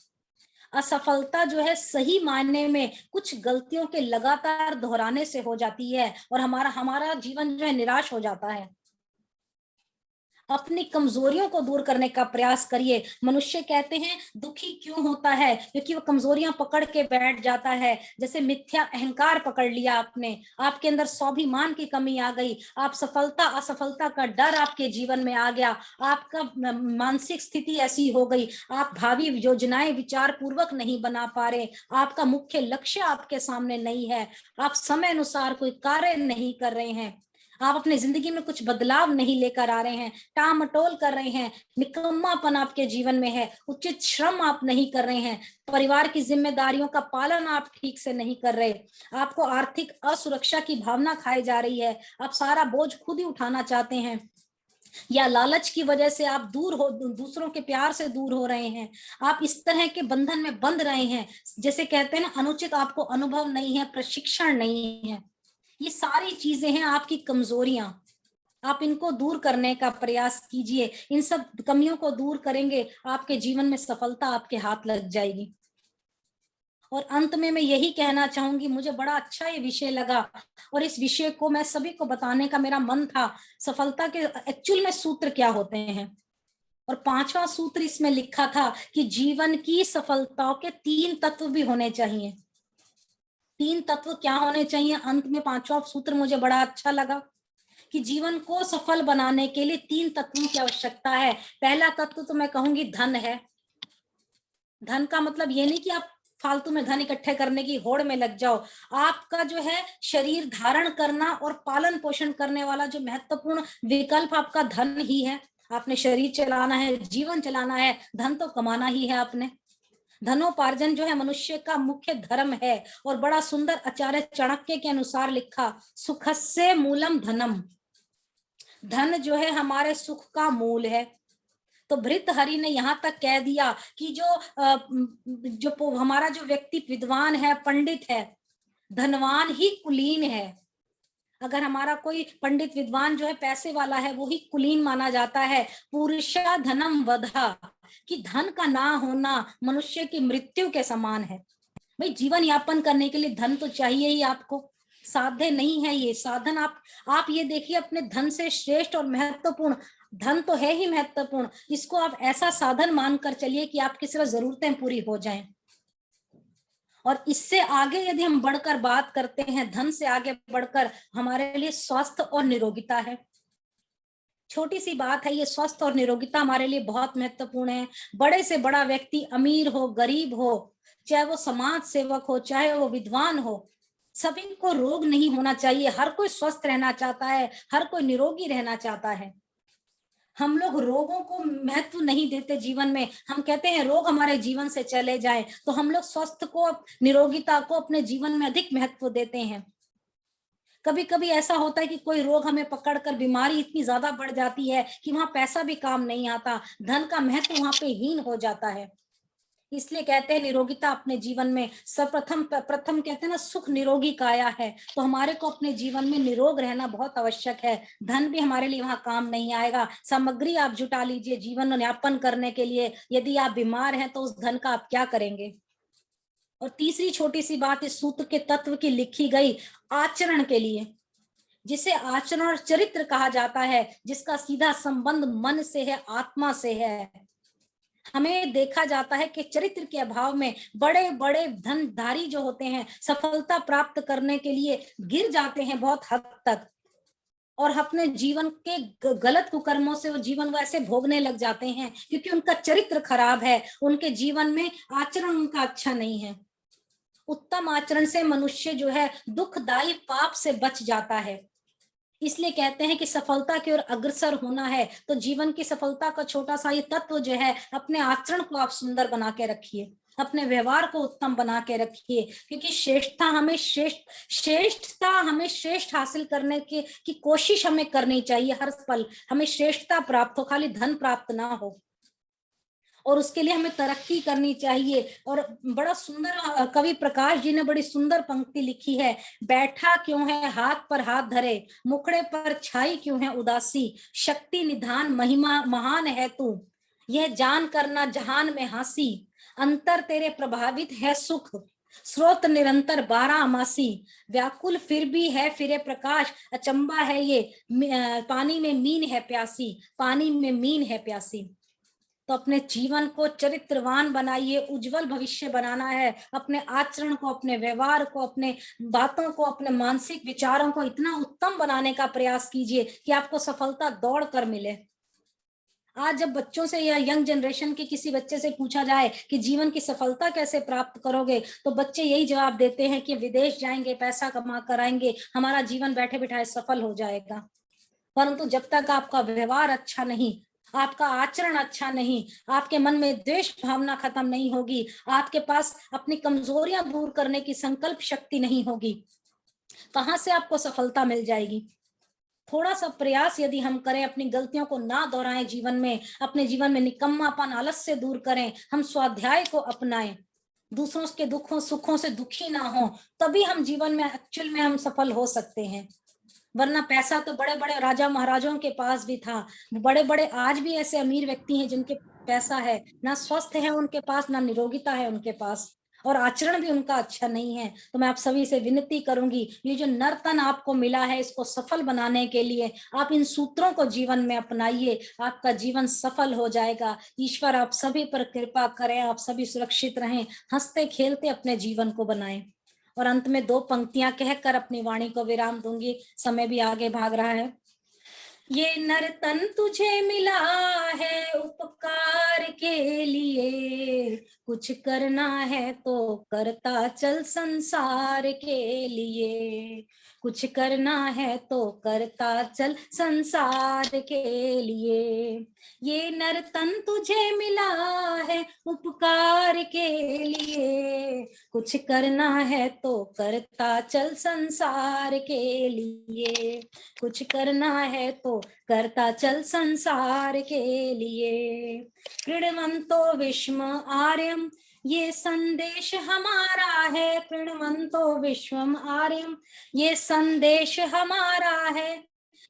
असफलता जो है सही मायने में कुछ गलतियों के लगातार दोहराने से हो जाती है, और हमारा जीवन जो है निराश हो जाता है। अपनी कमजोरियों को दूर करने का प्रयास करिए। मनुष्य कहते हैं दुखी क्यों होता है, क्योंकि वो कमजोरियां पकड़ के बैठ जाता है। जैसे मिथ्या अहंकार पकड़ लिया आपने, आपके अंदर स्वाभिमान की कमी आ गई, आप सफलता असफलता का डर आपके जीवन में आ गया, आपका मानसिक स्थिति ऐसी हो गई, आप भावी योजनाएं विचार पूर्वक नहीं बना पा रहे, आपका मुख्य लक्ष्य आपके सामने नहीं है, आप समय अनुसार कोई कार्य नहीं कर रहे हैं, आप अपने जिंदगी में कुछ बदलाव नहीं लेकर आ रहे हैं, टामटोल कर रहे हैं, निकम्मापन आपके जीवन में है, उचित श्रम आप नहीं कर रहे हैं, परिवार की जिम्मेदारियों का पालन आप ठीक से नहीं कर रहे, आपको आर्थिक असुरक्षा की भावना खाई जा रही है, आप सारा बोझ खुद ही उठाना चाहते हैं, या लालच की वजह से आप दूसरों के प्यार से दूर हो रहे हैं, आप इस तरह के बंधन में बंध रहे हैं। जैसे कहते हैं ना, अनुचित आपको अनुभव नहीं है, प्रशिक्षण नहीं है। ये सारी चीजें हैं आपकी कमजोरियां। आप इनको दूर करने का प्रयास कीजिए। इन सब कमियों को दूर करेंगे, आपके जीवन में सफलता आपके हाथ लग जाएगी। और अंत में मैं यही कहना चाहूंगी, मुझे बड़ा अच्छा ये विषय लगा, और इस विषय को मैं सभी को बताने का मेरा मन था। सफलता के एक्चुअल में सूत्र क्या होते हैं, और 5वां सूत्र इसमें लिखा था कि जीवन की सफलताओं के 3 तत्व भी होने चाहिए। 3 तत्व क्या होने चाहिए? अंत में 5वां सूत्र मुझे बड़ा अच्छा लगा कि जीवन को सफल बनाने के लिए 3 तत्वों की आवश्यकता है। पहला तत्व तो मैं कहूंगी धन है। धन का मतलब ये नहीं कि आप फालतू में धन इकट्ठे करने की होड़ में लग जाओ। आपका जो है शरीर धारण करना और पालन पोषण करने वाला जो महत्वपूर्ण विकल्प आपका धन ही है। आपने शरीर चलाना है, जीवन चलाना है, धन तो कमाना ही है आपने। धनोपार्जन जो है मनुष्य का मुख्य धर्म है। और बड़ा सुंदर आचार्य चाणक्य के अनुसार लिखा, सुखस्य मूलम धनम। धन जो है हमारे सुख का मूल है। तो भृतहरि ने यहाँ तक कह दिया कि जो हमारा जो व्यक्ति विद्वान है, पंडित है, धनवान ही कुलीन है। अगर हमारा कोई पंडित विद्वान जो है पैसे वाला है, वो ही कुलीन माना जाता है। पुरुषा धनम वधा, कि धन का ना होना मनुष्य की मृत्यु के समान है। भाई जीवन यापन करने के लिए धन तो चाहिए ही आपको, साध्य नहीं है ये साधन। आप ये देखिए, अपने धन से श्रेष्ठ और महत्वपूर्ण धन तो है ही महत्वपूर्ण, इसको आप ऐसा साधन मानकर चलिए कि आपकी सिर्फ जरूरतें पूरी हो जाएं। और इससे आगे यदि हम बढ़कर बात करते हैं, धन से आगे बढ़कर हमारे लिए स्वास्थ्य और निरोगिता है। छोटी सी बात है ये, स्वस्थ और निरोगिता हमारे लिए बहुत महत्वपूर्ण है। बड़े से बड़ा व्यक्ति, अमीर हो गरीब हो, चाहे वो समाज सेवक हो, चाहे वो विद्वान हो, सभी को रोग नहीं होना चाहिए। हर कोई स्वस्थ रहना चाहता है, हर कोई निरोगी रहना चाहता है। हम लोग रोगों को महत्व नहीं देते जीवन में। हम कहते हैं रोग हमारे जीवन से चले जाएं, तो हम लोग स्वस्थ को, निरोगिता को अपने जीवन में अधिक महत्व देते हैं। कभी कभी ऐसा होता है कि कोई रोग हमें पकड़कर बीमारी इतनी ज्यादा बढ़ जाती है कि वहां पैसा भी काम नहीं आता, धन का महत्व वहां पे हीन हो जाता है। इसलिए कहते हैं निरोगिता अपने जीवन में सर्वप्रथम प्रथम कहते हैं ना, सुख निरोगी काया है। तो हमारे को अपने जीवन में निरोग रहना बहुत आवश्यक है। धन भी हमारे लिए वहां काम नहीं आएगा। सामग्री आप जुटा लीजिए जीवन यापन करने के लिए, यदि आप बीमार हैं तो उस धन का आप क्या करेंगे। और तीसरी छोटी सी बात इस सूत्र के तत्व की लिखी गई आचरण के लिए, जिसे आचरण और चरित्र कहा जाता है, जिसका सीधा संबंध मन से है, आत्मा से है। हमें देखा जाता है कि चरित्र के अभाव में बड़े बड़े धनधारी जो होते हैं सफलता प्राप्त करने के लिए गिर जाते हैं बहुत हद तक, और अपने जीवन के गलत कुकर्मों से वो जीवन वैसे भोगने लग जाते हैं क्योंकि उनका चरित्र खराब है, उनके जीवन में आचरण उनका अच्छा नहीं है। उत्तम आचरण से मनुष्य जो है दुखदायी पाप से बच जाता है। इसलिए कहते हैं कि सफलता की ओर अग्रसर होना है तो जीवन की सफलता का छोटा सा ये तत्व जो है, अपने आचरण को आप सुंदर बना के रखिए, अपने व्यवहार को उत्तम बना के रखिए, क्योंकि श्रेष्ठता हमें श्रेष्ठ हासिल करने की कोशिश हमें करनी चाहिए। हर पल हमें श्रेष्ठता प्राप्त हो, खाली धन प्राप्त ना हो, और उसके लिए हमें तरक्की करनी चाहिए। और बड़ा सुंदर कवि प्रकाश जी ने बड़ी सुंदर पंक्ति लिखी है, बैठा क्यों है हाथ पर हाथ धरे, मुखड़े पर छाई क्यों है उदासी, शक्ति निधान महिमा महान है तू, यह जान करना जहान में हासी, अंतर तेरे प्रभावित है सुख, स्रोत निरंतर 12 अमासी, व्याकुल फिर भी है फिरे प्रकाश, अचंबा है ये पानी में मीन है प्यासी, पानी में मीन है प्यासी। तो अपने जीवन को चरित्रवान बनाइए, उज्जवल भविष्य बनाना है। अपने आचरण को, अपने व्यवहार को, अपने बातों को, अपने मानसिक विचारों को इतना उत्तम बनाने का प्रयास कीजिए कि आपको सफलता दौड़ कर मिले। आज जब बच्चों से या यंग जनरेशन के किसी बच्चे से पूछा जाए कि जीवन की सफलता कैसे प्राप्त करोगे, तो बच्चे यही जवाब देते हैं कि विदेश जाएंगे, पैसा कमा कर आएंगे, हमारा जीवन बैठे बिठाए सफल हो जाएगा। परंतु जब तक आपका व्यवहार अच्छा नहीं, आपका आचरण अच्छा नहीं, आपके मन में द्वेष भावना खत्म नहीं होगी, आपके पास अपनी कमजोरियां दूर करने की संकल्प शक्ति नहीं होगी, कहां से आपको सफलता मिल जाएगी। थोड़ा सा प्रयास यदि हम करें, अपनी गलतियों को ना दोहराएं जीवन में, अपने जीवन में निकम्मापन आलस्य दूर करें, हम स्वाध्याय को अपनाएं, दूसरों के दुखों सुखों से दुखी ना हो, तभी हम जीवन में एक्चुअल में हम सफल हो सकते हैं। वरना पैसा तो बड़े बड़े राजा महाराजाओं के पास भी था, बड़े बड़े आज भी ऐसे अमीर व्यक्ति हैं जिनके पैसा है, ना स्वस्थ है उनके पास, ना निरोगिता है उनके पास, और आचरण भी उनका अच्छा नहीं है। तो मैं आप सभी से विनती करूंगी, ये जो नर्तन आपको मिला है, इसको सफल बनाने के लिए आप इन सूत्रों को जीवन में अपनाइए, आपका जीवन सफल हो जाएगा। ईश्वर आप सभी पर कृपा करें, आप सभी सुरक्षित रहें, हंसते खेलते अपने जीवन को बनाएं। और अंत में 2 पंक्तियां कहकर अपनी वाणी को विराम दूंगी, समय भी आगे भाग रहा है। ये नर्तन तुझे मिला है उपकार के लिए, कुछ करना है तो करता चल संसार के लिए, कुछ करना है तो करता चल संसार के लिए। ये नर्तन तुझे मिला है उपकार के लिए, कुछ करना है तो करता चल संसार के लिए, कुछ करना है तो करता चल संसार के लिए। कृण्वन्तो विश्व आर्यम, ये संदेश हमारा है, कृण्वन्तो विश्वम आर्यम, ये संदेश हमारा है,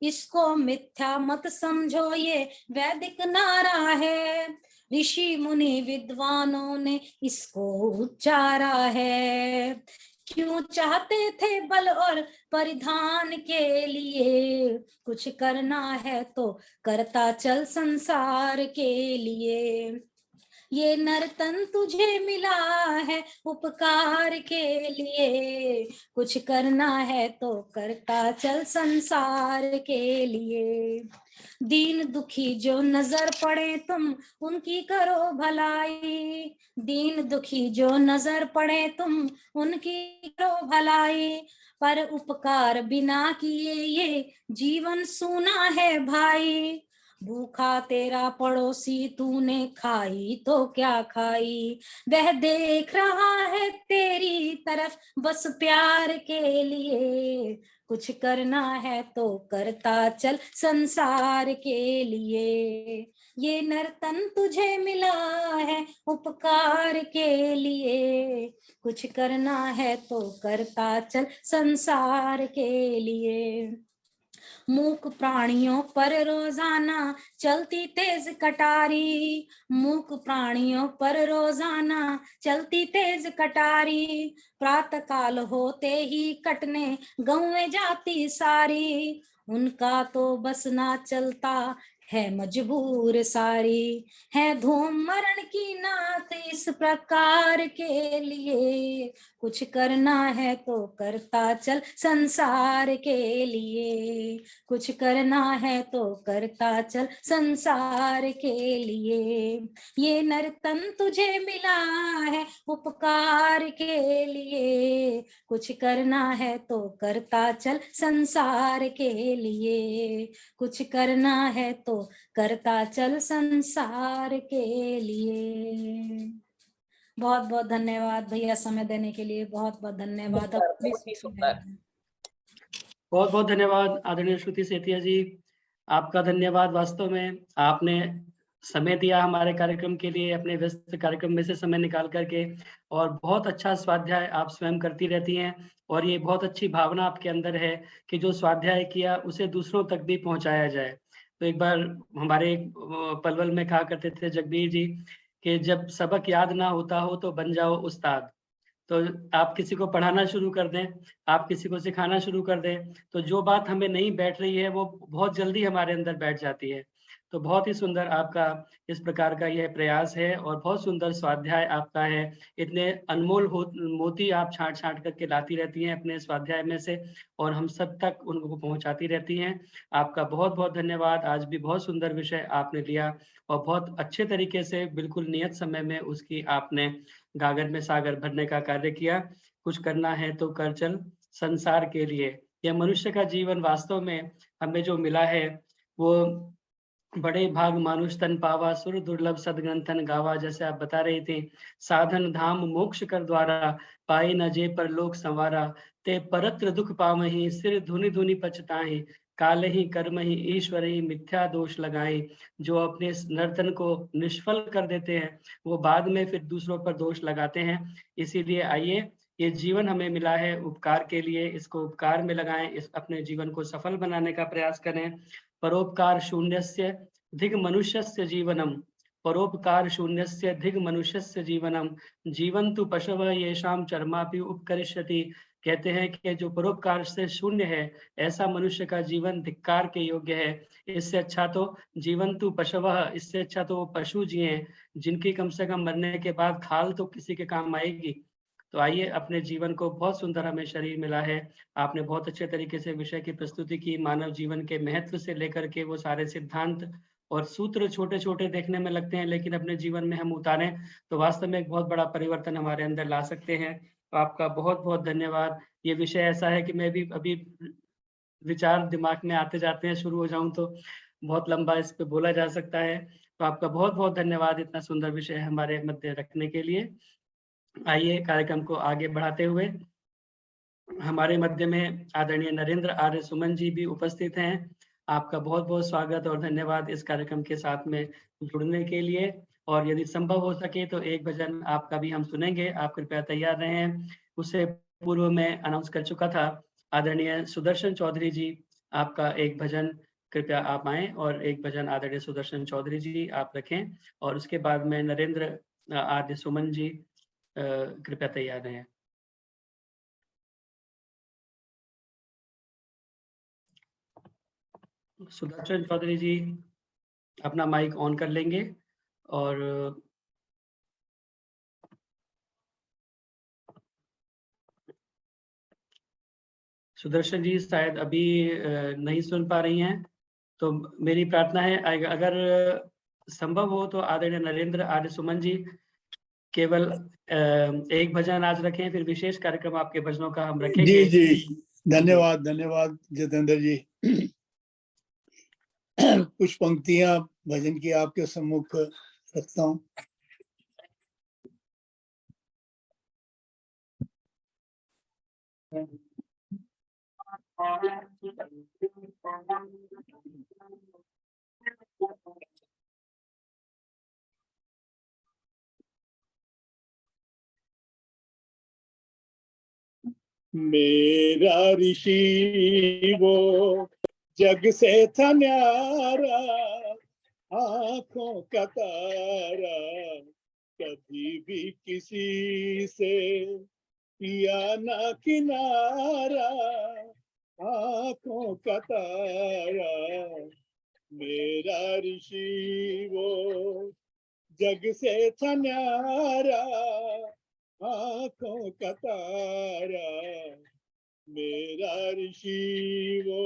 इसको मिथ्या मत समझो, ये वैदिक नारा है, ऋषि मुनि विद्वानों ने इसको उच्चारा है। क्यों चाहते थे बल और परिधान के लिए, कुछ करना है तो करता चल संसार के लिए। ये नर्तन तुझे मिला है उपकार के लिए, कुछ करना है तो करता चल संसार के लिए। दीन दुखी जो नजर पड़े तुम उनकी करो भलाई, दीन दुखी जो नजर पड़े तुम उनकी करो भलाई, पर उपकार बिना किए ये जीवन सूना है भाई, भूखा तेरा पड़ोसी तूने खाई तो क्या खाई, वह देख रहा है तेरी तरफ बस प्यार के लिए, कुछ करना है तो करता चल संसार के लिए, ये नर्तन तुझे मिला है उपकार के लिए, कुछ करना है तो करता चल संसार के लिए। मूक प्राणियों पर रोजाना चलती तेज कटारी, मूक प्राणियों पर रोजाना चलती तेज कटारी, प्रातः काल होते ही कटने गौएं जाती सारी, उनका तो बस ना चलता है मजबूर सारी, है धूम मरण की नात इस प्रकार के लिए, कुछ करना है तो करता चल संसार के लिए, कुछ करना है तो करता चल संसार के लिए, ये नर्तन तुझे मिला है उपकार के लिए, कुछ करना है तो करता चल संसार के लिए, कुछ करना है तो करता चल संसार के लिए। बहुत बहुत धन्यवाद भैया समय देने के लिए, बहुत बहुत धन्यवाद। बहुत ही सुंदर। बहुत बहुत धन्यवाद आदरणीय श्रुति सेतिया जी, आपका धन्यवाद। वास्तव में आपने समय दिया हमारे कार्यक्रम के लिए, अपने व्यस्त कार्यक्रम में से समय निकाल करके, और बहुत अच्छा स्वाध्याय आप स्वयं करती रहती हैं, और ये बहुत अच्छी भावना आपके अंदर है कि जो स्वाध्याय किया उसे दूसरों तक भी पहुंचाया जाए। तो एक बार हमारे पलवल में कहा करते थे जगबीर जी कि जब सबक याद ना होता हो तो बन जाओ उस्ताद। तो आप किसी को पढ़ाना शुरू कर दें, आप किसी को सिखाना शुरू कर दें, तो जो बात हमें नहीं बैठ रही है वो बहुत जल्दी हमारे अंदर बैठ जाती है। तो बहुत ही सुंदर आपका इस प्रकार का यह प्रयास है, और बहुत सुंदर स्वाध्याय आपका है। इतने अनमोल मोती आप छांट छांट करके लाती रहती हैं अपने स्वाध्याय में से, और हम सब तक उनको पहुंचाती रहती हैं। आपका बहुत बहुत धन्यवाद। आज भी बहुत सुंदर विषय आपने लिया, और बहुत अच्छे तरीके से बिल्कुल नियत समय में उसकी आपने गागर में सागर भरने का कार्य किया। कुछ करना है तो कर चल संसार के लिए। यह मनुष्य का जीवन वास्तव में हमें जो मिला है वो बड़े भाग मानुष तन पावा, सुर दुर्लभ सदग्रंथन गावा। जैसे आप बता रहे थे, साधन धाम मोक्ष कर द्वारा, पाए न जे पर लोक संवारा, ते परत्र दुख पावहि, सिर धुनि धुनि पछताहि, काल ही कर्म ही ईश्वर ही मिथ्या दोष लगाए। जो अपने नर्तन को निष्फल कर देते हैं वो बाद में फिर दूसरों पर दोष लगाते हैं। इसीलिए आइए, ये जीवन हमें मिला है उपकार के लिए, इसको उपकार में लगाएं, इस अपने जीवन को सफल बनाने का प्रयास करें। परोपकार शून्यस्य धिक मनुष्यस्य जीवनम, परोपकार शून्यस्य धिक मनुष्यस्य जीवनम, जीवन्तु पशवः येषां चर्मापि उपकरिष्यति। कहते हैं कि जो परोपकार से शून्य है ऐसा मनुष्य का जीवन धिक्कार के योग्य है। इससे अच्छा तो जीवन्तु पशवः, इससे अच्छा तो वो पशु जिए जिनकी कम से कम मरने के बाद खाल तो किसी के काम आएगी। तो आइए, अपने जीवन को, बहुत सुंदर हमें शरीर मिला है। आपने बहुत अच्छे तरीके से विषय की प्रस्तुति की, मानव जीवन के महत्व से लेकर के वो सारे सिद्धांत और सूत्र छोटे छोटे देखने में लगते हैं, लेकिन अपने जीवन में हम उतारें तो वास्तव में एक बहुत बड़ा परिवर्तन हमारे अंदर ला सकते हैं। तो आपका बहुत बहुत धन्यवाद। ये विषय ऐसा है कि मैं भी अभी विचार दिमाग में आते जाते हैं, शुरू हो जाऊं तो बहुत लंबा इस पे बोला जा सकता है। तो आपका बहुत बहुत धन्यवाद इतना सुंदर विषय हमारे मध्य रखने के लिए। आइए, कार्यक्रम को आगे बढ़ाते हुए हमारे मध्य में आदरणीय नरेंद्र आर्य सुमन जी भी उपस्थित हैं। आपका बहुत बहुत स्वागत और धन्यवाद इस कार्यक्रम के साथ में जुड़ने के लिए। और यदि संभव हो सके तो एक भजन आपका भी हम सुनेंगे, आप कृपया तैयार रहें। उससे पूर्व में अनाउंस कर चुका था, आदरणीय सुदर्शन चौधरी जी, आपका एक भजन कृपया आप आएं, और एक भजन आदरणीय सुदर्शन चौधरी जी आप रखें, और उसके बाद में नरेंद्र आर्य सुमन जी कृपया तैयार रहें। सुदर्शन चौधरी जी अपना माइक ऑन कर लेंगे, और सुदर्शन जी शायद अभी नहीं सुन पा रही हैं, तो मेरी प्रार्थना है अगर संभव हो तो आदरणीय नरेंद्र आर्य सुमन जी केवल एक भजन आज रखें, फिर विशेष कार्यक्रम आपके भजनों का हम रखेंगे। जी जी, धन्यवाद धन्यवाद जितेंद्र जी। कुछ पंक्तियां भजन की आपके सम्मुख रखता हूँ। मेरा ऋषि वो जग से था न्यारा, आंखों का तारा, कभी भी किसी से किया ना किनारा, आंखों का तारा। मेरा ऋषि वो जग से था न्यारा, आंखों का तारा, मेरा ऋषि वो।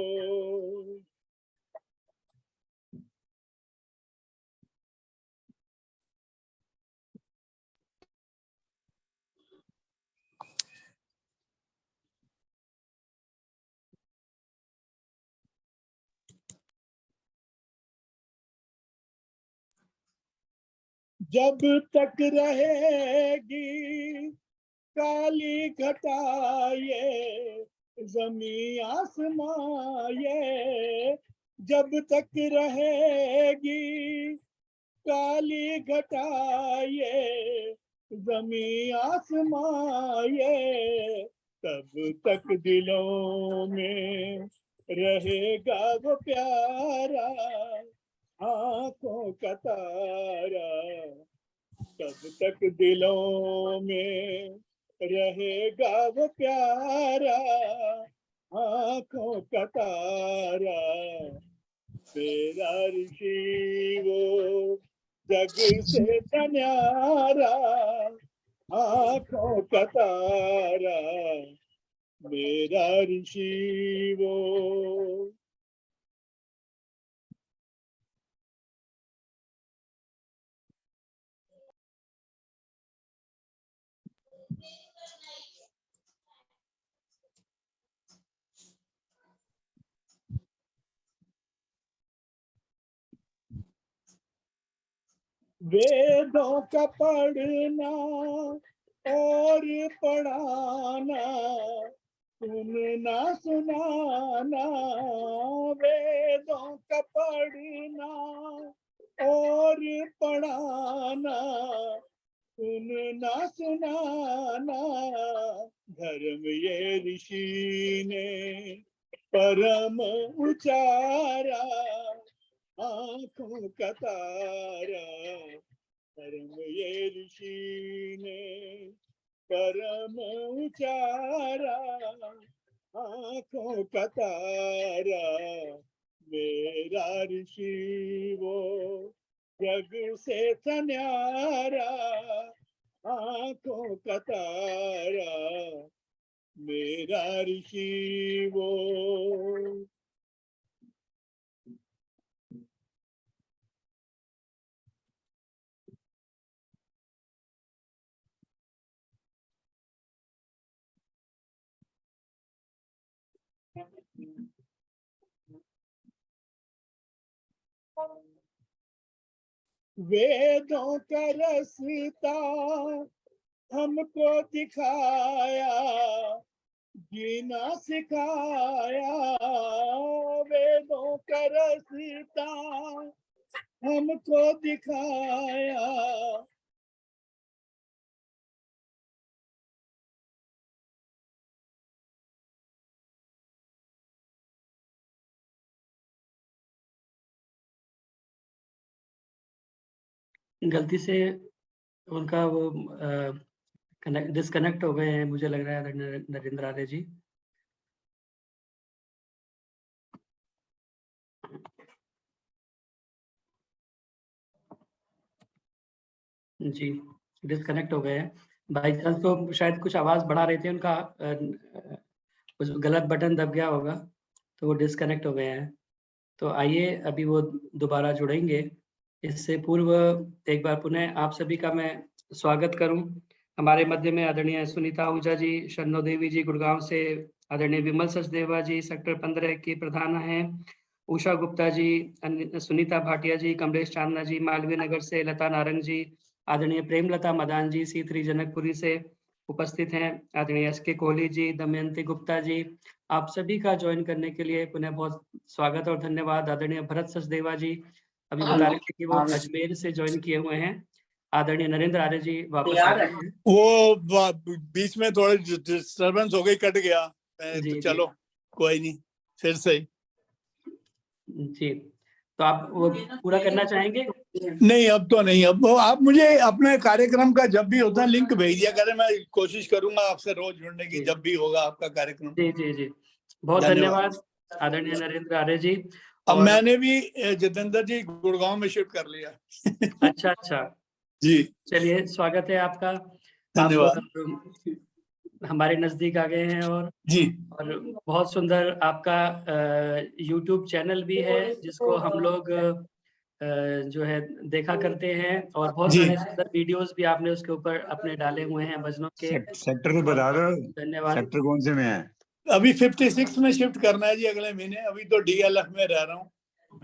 जब तक रहेगी काली घटा ये जमी आसमां ये, जब तक रहेगी काली घटा ये जमी आसमां ये, तब तक दिलों में रहेगा वो प्यारा, आंखों का तारा। तब तक दिलों में रहेगा वो प्यारा, आंखों का तारा। मेरा ऋषि वो जग से था न्यारा, आंखों का तारा, मेरा ऋषि वो। वेदों का पढ़ना और पढ़ाना, सुनना सुनाना, वेदों का पढ़ना और पढ़ाना, सुनना सुनाना, धर्म ये ऋषि ने परम उचारा, आंखों का तारा। धर्म ये ऋषि ने परम उचारा, आंखों का तारा। मेरा ऋषि वो जग से था न्यारा, आंखों का तारा, मेरा ऋषि वो। वेदों का रास्ता हमको दिखाया, जीना सिखाया, वेदों का रास्ता हमको दिखाया। गलती से उनका वो डिस्कनेक्ट हो गए हैं, मुझे लग रहा है नरेंद्र आर्य जी। जी डिस्कनेक्ट हो गए हैं भाई चांस, तो शायद कुछ आवाज बढ़ा रहे थे, उनका कुछ गलत बटन दब गया होगा तो वो डिस्कनेक्ट हो गए हैं। तो आइए अभी वो दोबारा जुड़ेंगे। इससे पूर्व एक बार पुनः आप सभी का मैं स्वागत करूं। हमारे मध्य में आदरणीय सुनीता आहूजा जी, शन्नो देवी जी गुड़गांव से, आदरणीय विमल सचदेवा जी सेक्टर 15 की प्रधान हैं, उषा गुप्ता जी, सुनीता भाटिया जी, कमलेश चांदना जी, मालवीय नगर से लता नारंग जी, आदरणीय प्रेमलता मदान जी C3 जनकपुरी से उपस्थित हैं, आदरणीय SK कोहली जी, दमयंती गुप्ता जी, आप सभी का ज्वाइन करने के लिए पुनः बहुत स्वागत और धन्यवाद। आदरणीय भरत सचदेवा जी अभी बता रहे थे कि वो अजमेर से ज्वाइन किए हुए हैं। आदरणीय नरेंद्र आर्य जी वापस आ गए हैं। वो बीच में थोड़ी डिस्टरबेंस हो गई, कट गया। जी, तो चलो कोई नहीं, फिर से। जी, तो आप वो पूरा करना चाहेंगे? नहीं, अब तो नहीं। अब वो आप मुझे अपने कार्यक्रम का जब भी होता है लिंक भेज दिया करें, मैं कोशिश करूंगा आपसे रोज जुड़ने की जी। जब भी होगा आपका कार्यक्रम। जी जी जी, बहुत धन्यवाद आदरणीय नरेंद्र आर्य जी। अब और मैंने भी जितेंद्र जी गुड़गांव में शिफ्ट कर लिया। अच्छा अच्छा, जी, चलिए स्वागत है आपका। आप धन्यवाद हमारे नजदीक आ गए हैं और जी। बहुत सुंदर आपका YouTube चैनल भी है जिसको हम लोग जो है देखा करते हैं, और बहुत जी। सारे सुंदर वीडियोस भी आपने उसके ऊपर अपने डाले हुए हैं भजनों के। सेक्टर तो बता दो, धन्यवाद। सेक्टर कौन से में है? अभी 56 में शिफ्ट करना है जी अगले महीने। अभी तो DLF में रह रहा हूँ।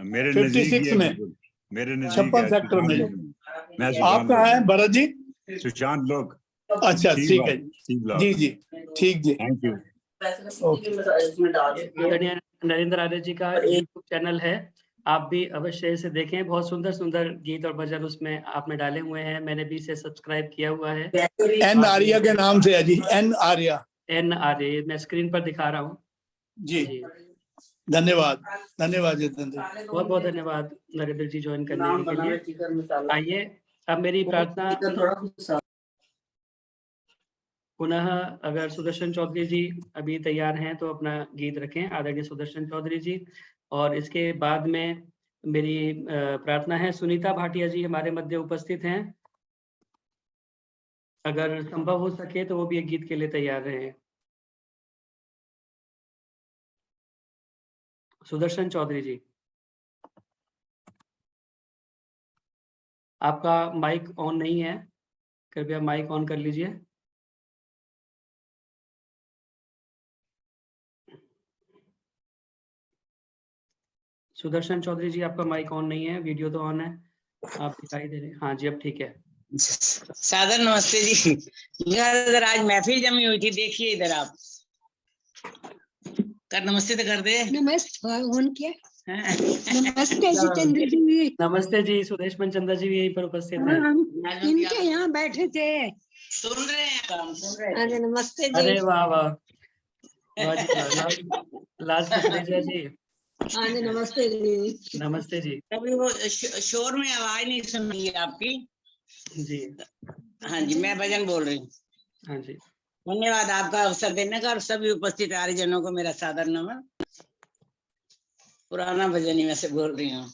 मेरे नजदीक ही 56 है, में, बिल्कुल मेरे नजदीक 56 है। सेक्टर में। मैं आप कहाँ हैं भरत जी? सुशांत लोग। अच्छा, ठीक है जी जी, ठीक जी। Thank you. आदरणीय नरेंद्र आर्य जी का YouTube चैनल है, आप भी अवश्य इसे देखें। बहुत सुंदर सुंदर गीत और भजन उसमें आपने डाले हुए हैं, मैंने भी इसे सब्सक्राइब किया हुआ है। N आर्या के नाम से है जी, N आर्या। N आर्य, मैं स्क्रीन पर दिखा रहा हूँ जी। धन्यवाद, धन्यवाद जितेंद्र। बहुत बहुत धन्यवाद नरेंद्र जी ज्वाइन करने के लिए। आइए अब मेरी प्रार्थना पुनः, अगर सुदर्शन चौधरी जी अभी तैयार हैं तो अपना गीत रखें, आदरणीय सुदर्शन चौधरी जी। और इसके बाद में मेरी प्रार्थना है, सुनीता भाटिया जी हमारे मध्य उपस्थित हैं, अगर संभव हो सके तो वो भी एक गीत के लिए तैयार रहे। सुदर्शन चौधरी जी, आपका माइक ऑन नहीं है, कृपया माइक ऑन कर लीजिए। सुदर्शन चौधरी जी, आपका माइक ऑन नहीं है, वीडियो तो ऑन है, आप दिखाई दे रहे हैं। हाँ जी, अब ठीक है। सादर नमस्ते जी। इधर आज महफिल जमी हुई थी, देखिए इधर आप कर नमस्ते तो कर दे। नमस्ते, नमस्ते जितेंद्र जी। नमस्ते जी, सुदेश मनचंदा जी भी यहीं पर उपस्थित हैं। हम इनके यहाँ बैठे थे, सुन रहे हैं हम, सुन रहे हैं। अरे नमस्ते जी। अरे वाह वाह, वाह जी वाह। लास्ट कुकरेजा जी, हाँ जी, नमस्ते जी। नमस्ते जी। अभी वो शोर में आवाज नहीं सुन रही है आपकी जी। हाँ जी, मैं भजन बोल रही हूँ। हाँ जी, धन्यवाद आपका अवसर देने का, और सभी उपस्थित आर्यजनों को मेरा सादर नमन। पुराना भजन ही मैं से बोल रही हूँ।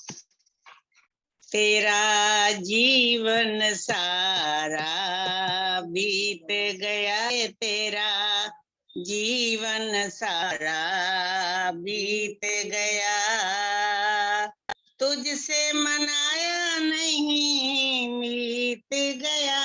तेरा जीवन सारा बीत गया है, तेरा जीवन सारा बीत गया, तुझसे मनाया नहीं मीत गया,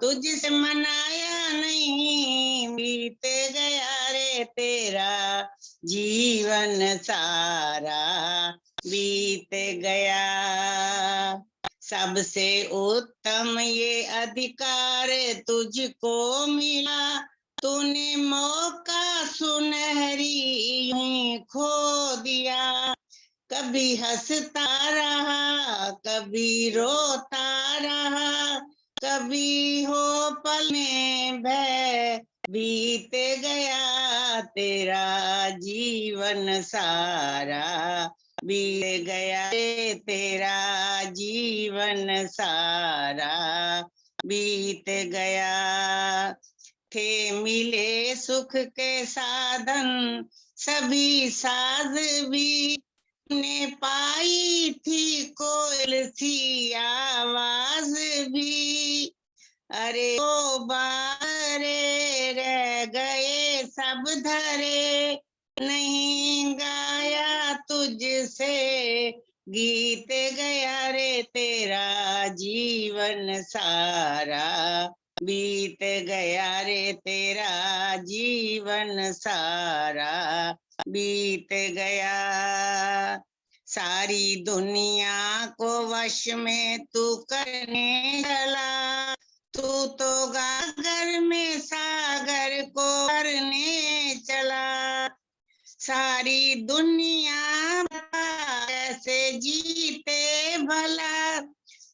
तुझसे मनाया नहीं बीत गया रे, तेरा जीवन सारा बीत गया। सबसे उत्तम ये अधिकार तुझको मिला, तूने मौका सुनहरी यूं खो दिया। कभी हंसता रहा, कभी रोता रहा, कभी हो पल में भय बीत गया, तेरा जीवन सारा बीत गया, तेरा जीवन सारा बीत गया। थे मिले सुख के साधन सभी साज भी, ने पाई थी कोयल सी आवाज भी, अरे ओ बारे रह गए सब धरे, नहीं गाया तुझसे गीत गया रे, तेरा जीवन सारा बीत गया रे तेरा जीवन सारा, बीत गया। सारी दुनिया को वश में तू करने चला, तू तो गागर में सागर को करने चला। सारी दुनिया कैसे जीते भला,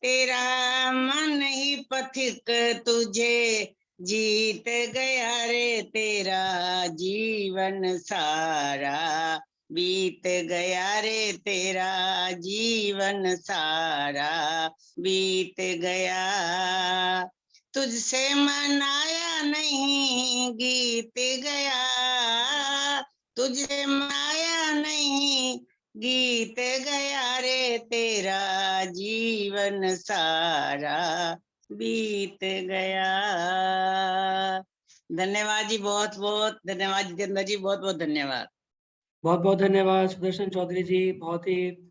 तेरा मन ही पथिक तुझे जीत गया रे तेरा जीवन सारा, बीत गया रे तेरा जीवन सारा, बीत गया। तुझसे मनाया नहीं गीत गया, तुझे मनाया नहीं गीत गया रे तेरा जीवन सारा, बीत गया। धन्यवाद जी, बहुत बहुत धन्यवाद जितेंद्र जी, बहुत बहुत धन्यवाद। बहुत बहुत धन्यवाद सुदर्शन चौधरी जी, बहुत ही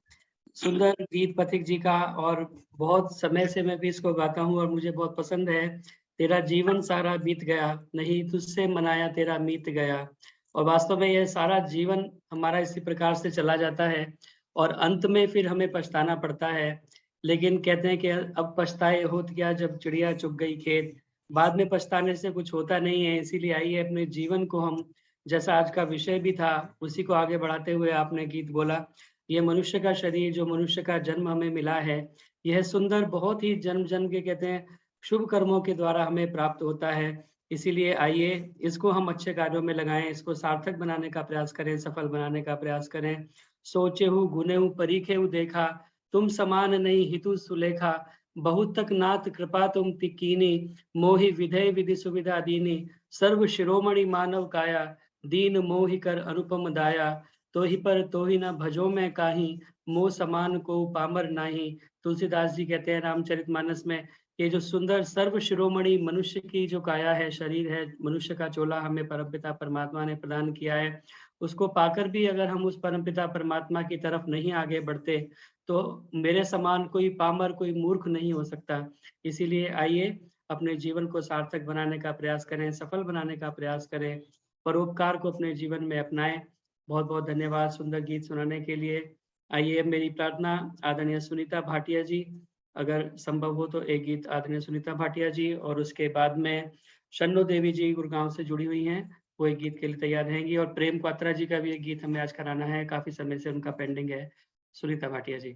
सुंदर गीत पथिक जी का, और बहुत समय से मैं भी इसको गाता हूँ और मुझे बहुत पसंद है। तेरा जीवन सारा बीत गया, नहीं तुझसे मनाया तेरा मीत गया। और वास्तव में यह सारा जीवन हमारा इसी प्रकार से चला जाता है और अंत में फिर हमें पछताना पड़ता है। लेकिन कहते हैं कि अब पछताए होत क्या जब चिड़िया चुग गई खेत। बाद में पछताने से कुछ होता नहीं है। इसीलिए आइए अपने जीवन को हम, जैसा आज का विषय भी था उसी को आगे बढ़ाते हुए आपने गीत बोला, ये मनुष्य का शरीर, जो मनुष्य का जन्म हमें मिला है, यह सुंदर बहुत ही जन्म जन्म के कहते हैं शुभ कर्मों के द्वारा हमें प्राप्त होता है। इसीलिए आइए इसको हम अच्छे कार्यों में लगाएं, इसको सार्थक बनाने का प्रयास करें, सफल बनाने का प्रयास करें। सोचे हूँ गुने हूँ परीखे हूँ देखा, तुम समान नहीं हितु सुलेखा, बहुत तक नाथ कृपा तुम तिकीनी, मोहि विधेय विधि सुविधा दीनी, सर्व शिरोमणि मानव काया, दीन मोहि कर अनुपम दाया, तो ही पर तो ही न भजो में काही, मोह समान को पामर नाही। तुलसीदास जी कहते हैं रामचरितमानस में, ये जो सुंदर सर्व शिरोमणि मनुष्य की जो काया है, शरीर है, मनुष्य का चोला हमें परमपिता परमात्मा ने प्रदान किया है, उसको पाकर भी अगर हम उस परमपिता परमात्मा की तरफ नहीं आगे बढ़ते तो मेरे समान कोई पामर, कोई मूर्ख नहीं हो सकता। इसीलिए आइए अपने जीवन को सार्थक बनाने का प्रयास करें, सफल बनाने का प्रयास करें, परोपकार को अपने जीवन में अपनाएं। बहुत बहुत धन्यवाद सुंदर गीत सुनाने के लिए। आइए मेरी प्रार्थना आदरणीय सुनीता भाटिया जी, अगर संभव हो तो एक गीत आदरणीय सुनीता भाटिया जी, और उसके बाद में शन्नो देवी जी गुड़गांव से जुड़ी हुई हैं, वो एक गीत के लिए तैयार रहेंगी, और प्रेम क्वात्रा जी का भी एक गीत हमें आज कराना है, काफी समय से उनका पेंडिंग है। सुनीता भाटिया जी।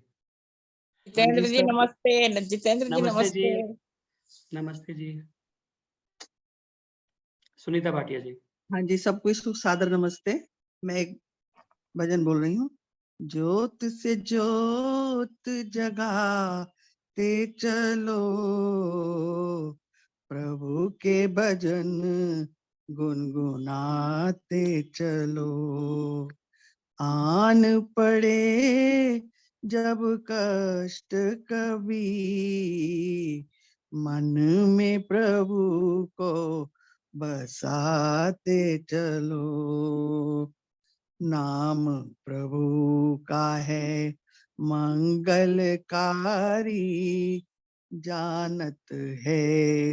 जितेंद्र जी नमस्ते। जितेंद्र जी नमस्ते जी, नमस्ते। नमस्ते जी। सुनीता भाटिया जी। हाँ जी, सबको सादर नमस्ते। मैं एक भजन बोल रही हूँ। ज्योत से ज्योत जगाते चलो, प्रभु के भजन गुनगुनाते चलो। आन पड़े जब कष्ट कभी, मन में प्रभु को बसाते चलो। नाम प्रभु का है मंगलकारी, जानत है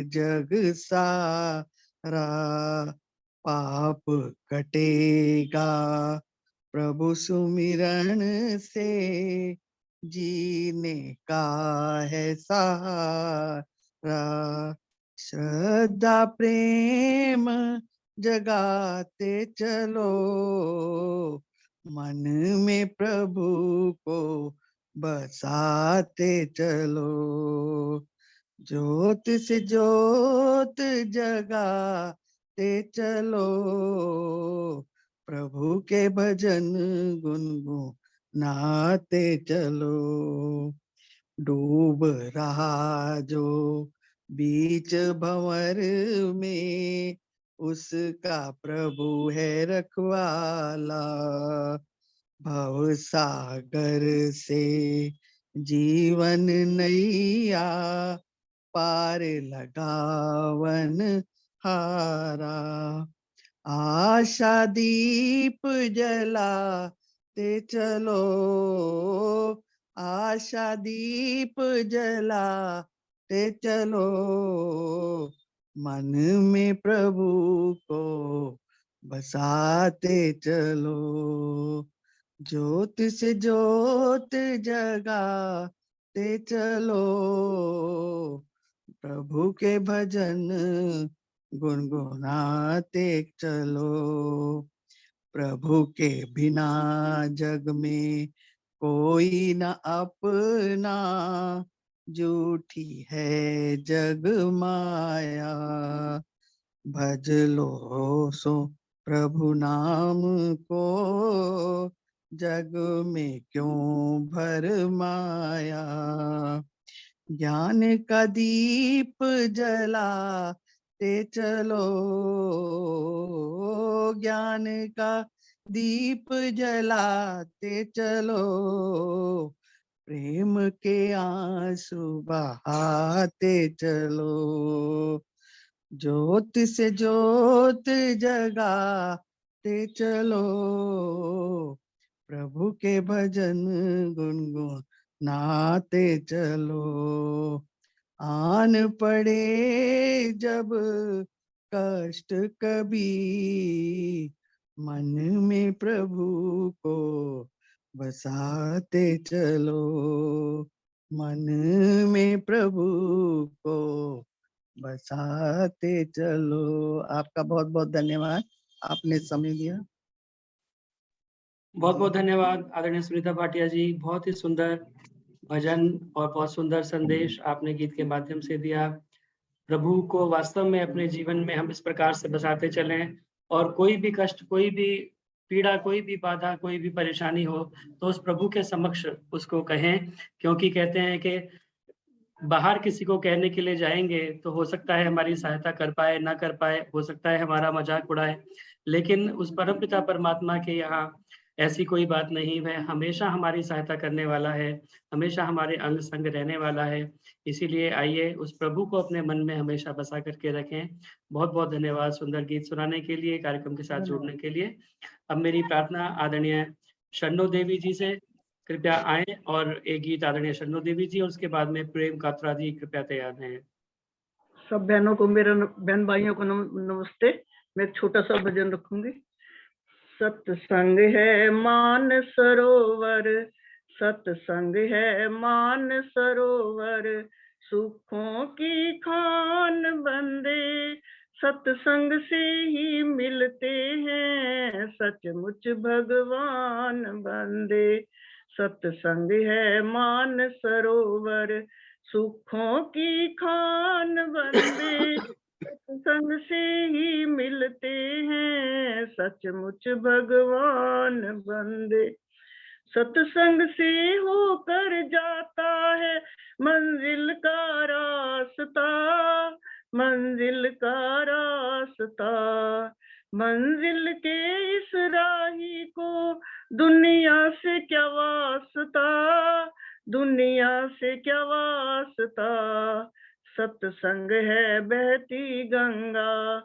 जग सारा। पाप कटेगा प्रभु सुमिरन से, जीने का है सहारा। श्रद्धा प्रेम जगाते चलो, मन में प्रभु को बसाते चलो। ज्योत से ज्योत जगाते चलो, प्रभु के भजन गुनगुनाते चलो। डूब रहा जो बीच भंवर में, उसका प्रभु है रखवाला। भव सागर से जीवन नैया, पार लगावन हारा। आशा दीप जलाते चलो, आशा दीप जलाते चलो। मन में प्रभु को बसाते चलो, ज्योत से ज्योत जगाते चलो, प्रभु के भजन गुनगुनाते चलो, प्रभु के बिना जग में कोई न अपना, झूठी है जग माया, भज लो सो प्रभु नाम को, जग में क्यों भर माया, ज्ञान का दीप जलाते चलो, ज्ञान का दीप जलाते चलो, प्रेम के आंसू बहाते चलो, ज्योत से ज्योत जगाते चलो, प्रभु के भजन गुनगुनाते चलो, आन पड़े जब कष्ट कभी, मन में प्रभु को बसाते चलो, मन में प्रभु को बसाते चलो। आपका बहुत बहुत धन्यवाद, आपने समय दिया। बहुत बहुत धन्यवाद आदरणीय सुनीता भाटिया जी, बहुत ही सुंदर भजन और बहुत सुंदर संदेश आपने गीत के माध्यम से दिया। प्रभु को वास्तव में अपने जीवन में हम इस प्रकार से बसाते चलें, और कोई भी कष्ट, कोई भी पीड़ा, कोई भी बाधा, कोई भी परेशानी हो तो उस प्रभु के समक्ष उसको कहें, क्योंकि कहते हैं कि बाहर किसी को कहने के लिए जाएंगे तो हो सकता है हमारी सहायता कर पाए, ना कर पाए, हो सकता है हमारा मजाक उड़ाए, लेकिन उस परमपिता परमात्मा के यहाँ ऐसी कोई बात नहीं। वह हमेशा हमारी सहायता करने वाला है, हमेशा हमारे अंग संग रहने वाला है। इसीलिए आइए उस प्रभु को अपने मन में हमेशा बसा करके रखें। बहुत बहुत धन्यवाद सुंदर गीत सुनाने के लिए, कार्यक्रम के साथ जुड़ने के लिए। अब मेरी प्रार्थना आदरणीय शन्नो देवी जी से, कृपया आए और एक गीत आदरणीय शन्नो देवी जी, और उसके बाद में प्रेम कात्रा जी कृपया तैयार हैं। सब बहनों को, मेरे बहन भाइयों को नमस्ते। मैं एक छोटा सा भजन रखूंगी। सत्संग है मान सरोवर, सत्संग है मान सरोवर, सुखों की खान बंदे, सत्संग से ही मिलते हैं सचमुच भगवान बंदे। सत्संग है मान सरोवर, सुखों की खान बंदे, सत्संग से ही मिलते हैं सचमुच भगवान बंदे। सत्संग से होकर जाता है मंजिल का रास्ता, मंजिल का रास्ता। मंजिल के इस राही को दुनिया से क्या वास्ता, दुनिया से क्या वास्ता। सत्संग है बहती गंगा,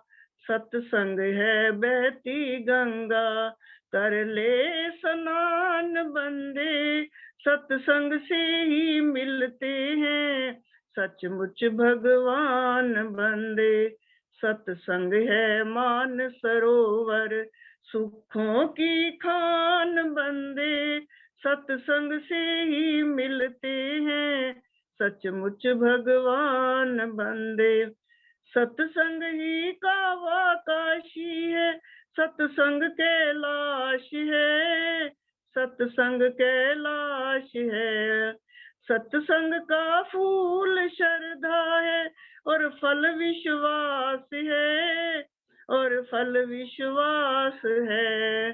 सत्संग है बहती गंगा, कर ले स्नान बंदे, सत्संग से ही मिलते हैं सचमुच भगवान बंदे। सत्संग है मान सरोवर, सुखों की खान बंदे, सत्संग से ही मिलते हैं सचमुच भगवान बंदे। सत्संग ही कावा काशी है, सत्संग कैलाश है, सत्संग कैलाश है। सत्संग का फूल श्रद्धा है और फल विश्वास है, और फल विश्वास है।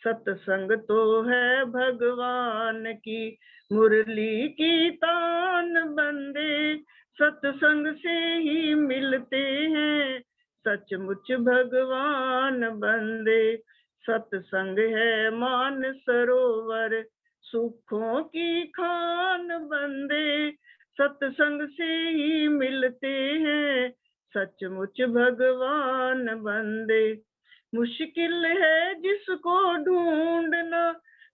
सत्संग तो है भगवान की मुरली की तान बंदे, सत्संग से ही मिलते हैं सचमुच भगवान बंदे। सत्संग है मान सरोवर, सुखों की खान बंदे, सत्संग से ही मिलते हैं सचमुच भगवान बंदे। मुश्किल है जिसको ढूंढना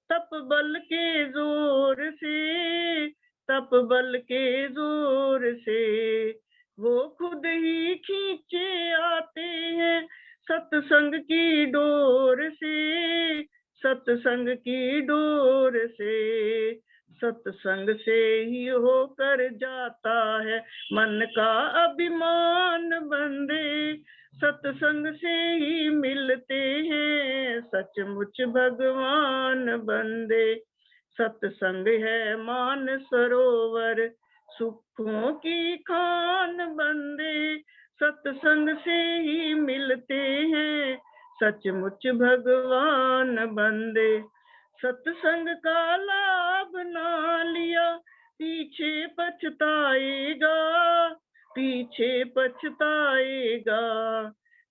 तप बल के जोर से, तप बल के जोर से। वो खुद ही खींचे आते हैं सत्संग की डोर से, सत्संग की डोर से। सत्संग से ही होकर जाता है मन का अभिमान बंदे, सत्संग से ही मिलते हैं सचमुच भगवान बंदे। सत्संग है मान सरोवर सुखों की खान बंदे, सत्संग से ही मिलते हैं सचमुच भगवान बंदे। सत्संग का लाभ ना लिया पीछे पछताएगा, पीछे पछताएगा।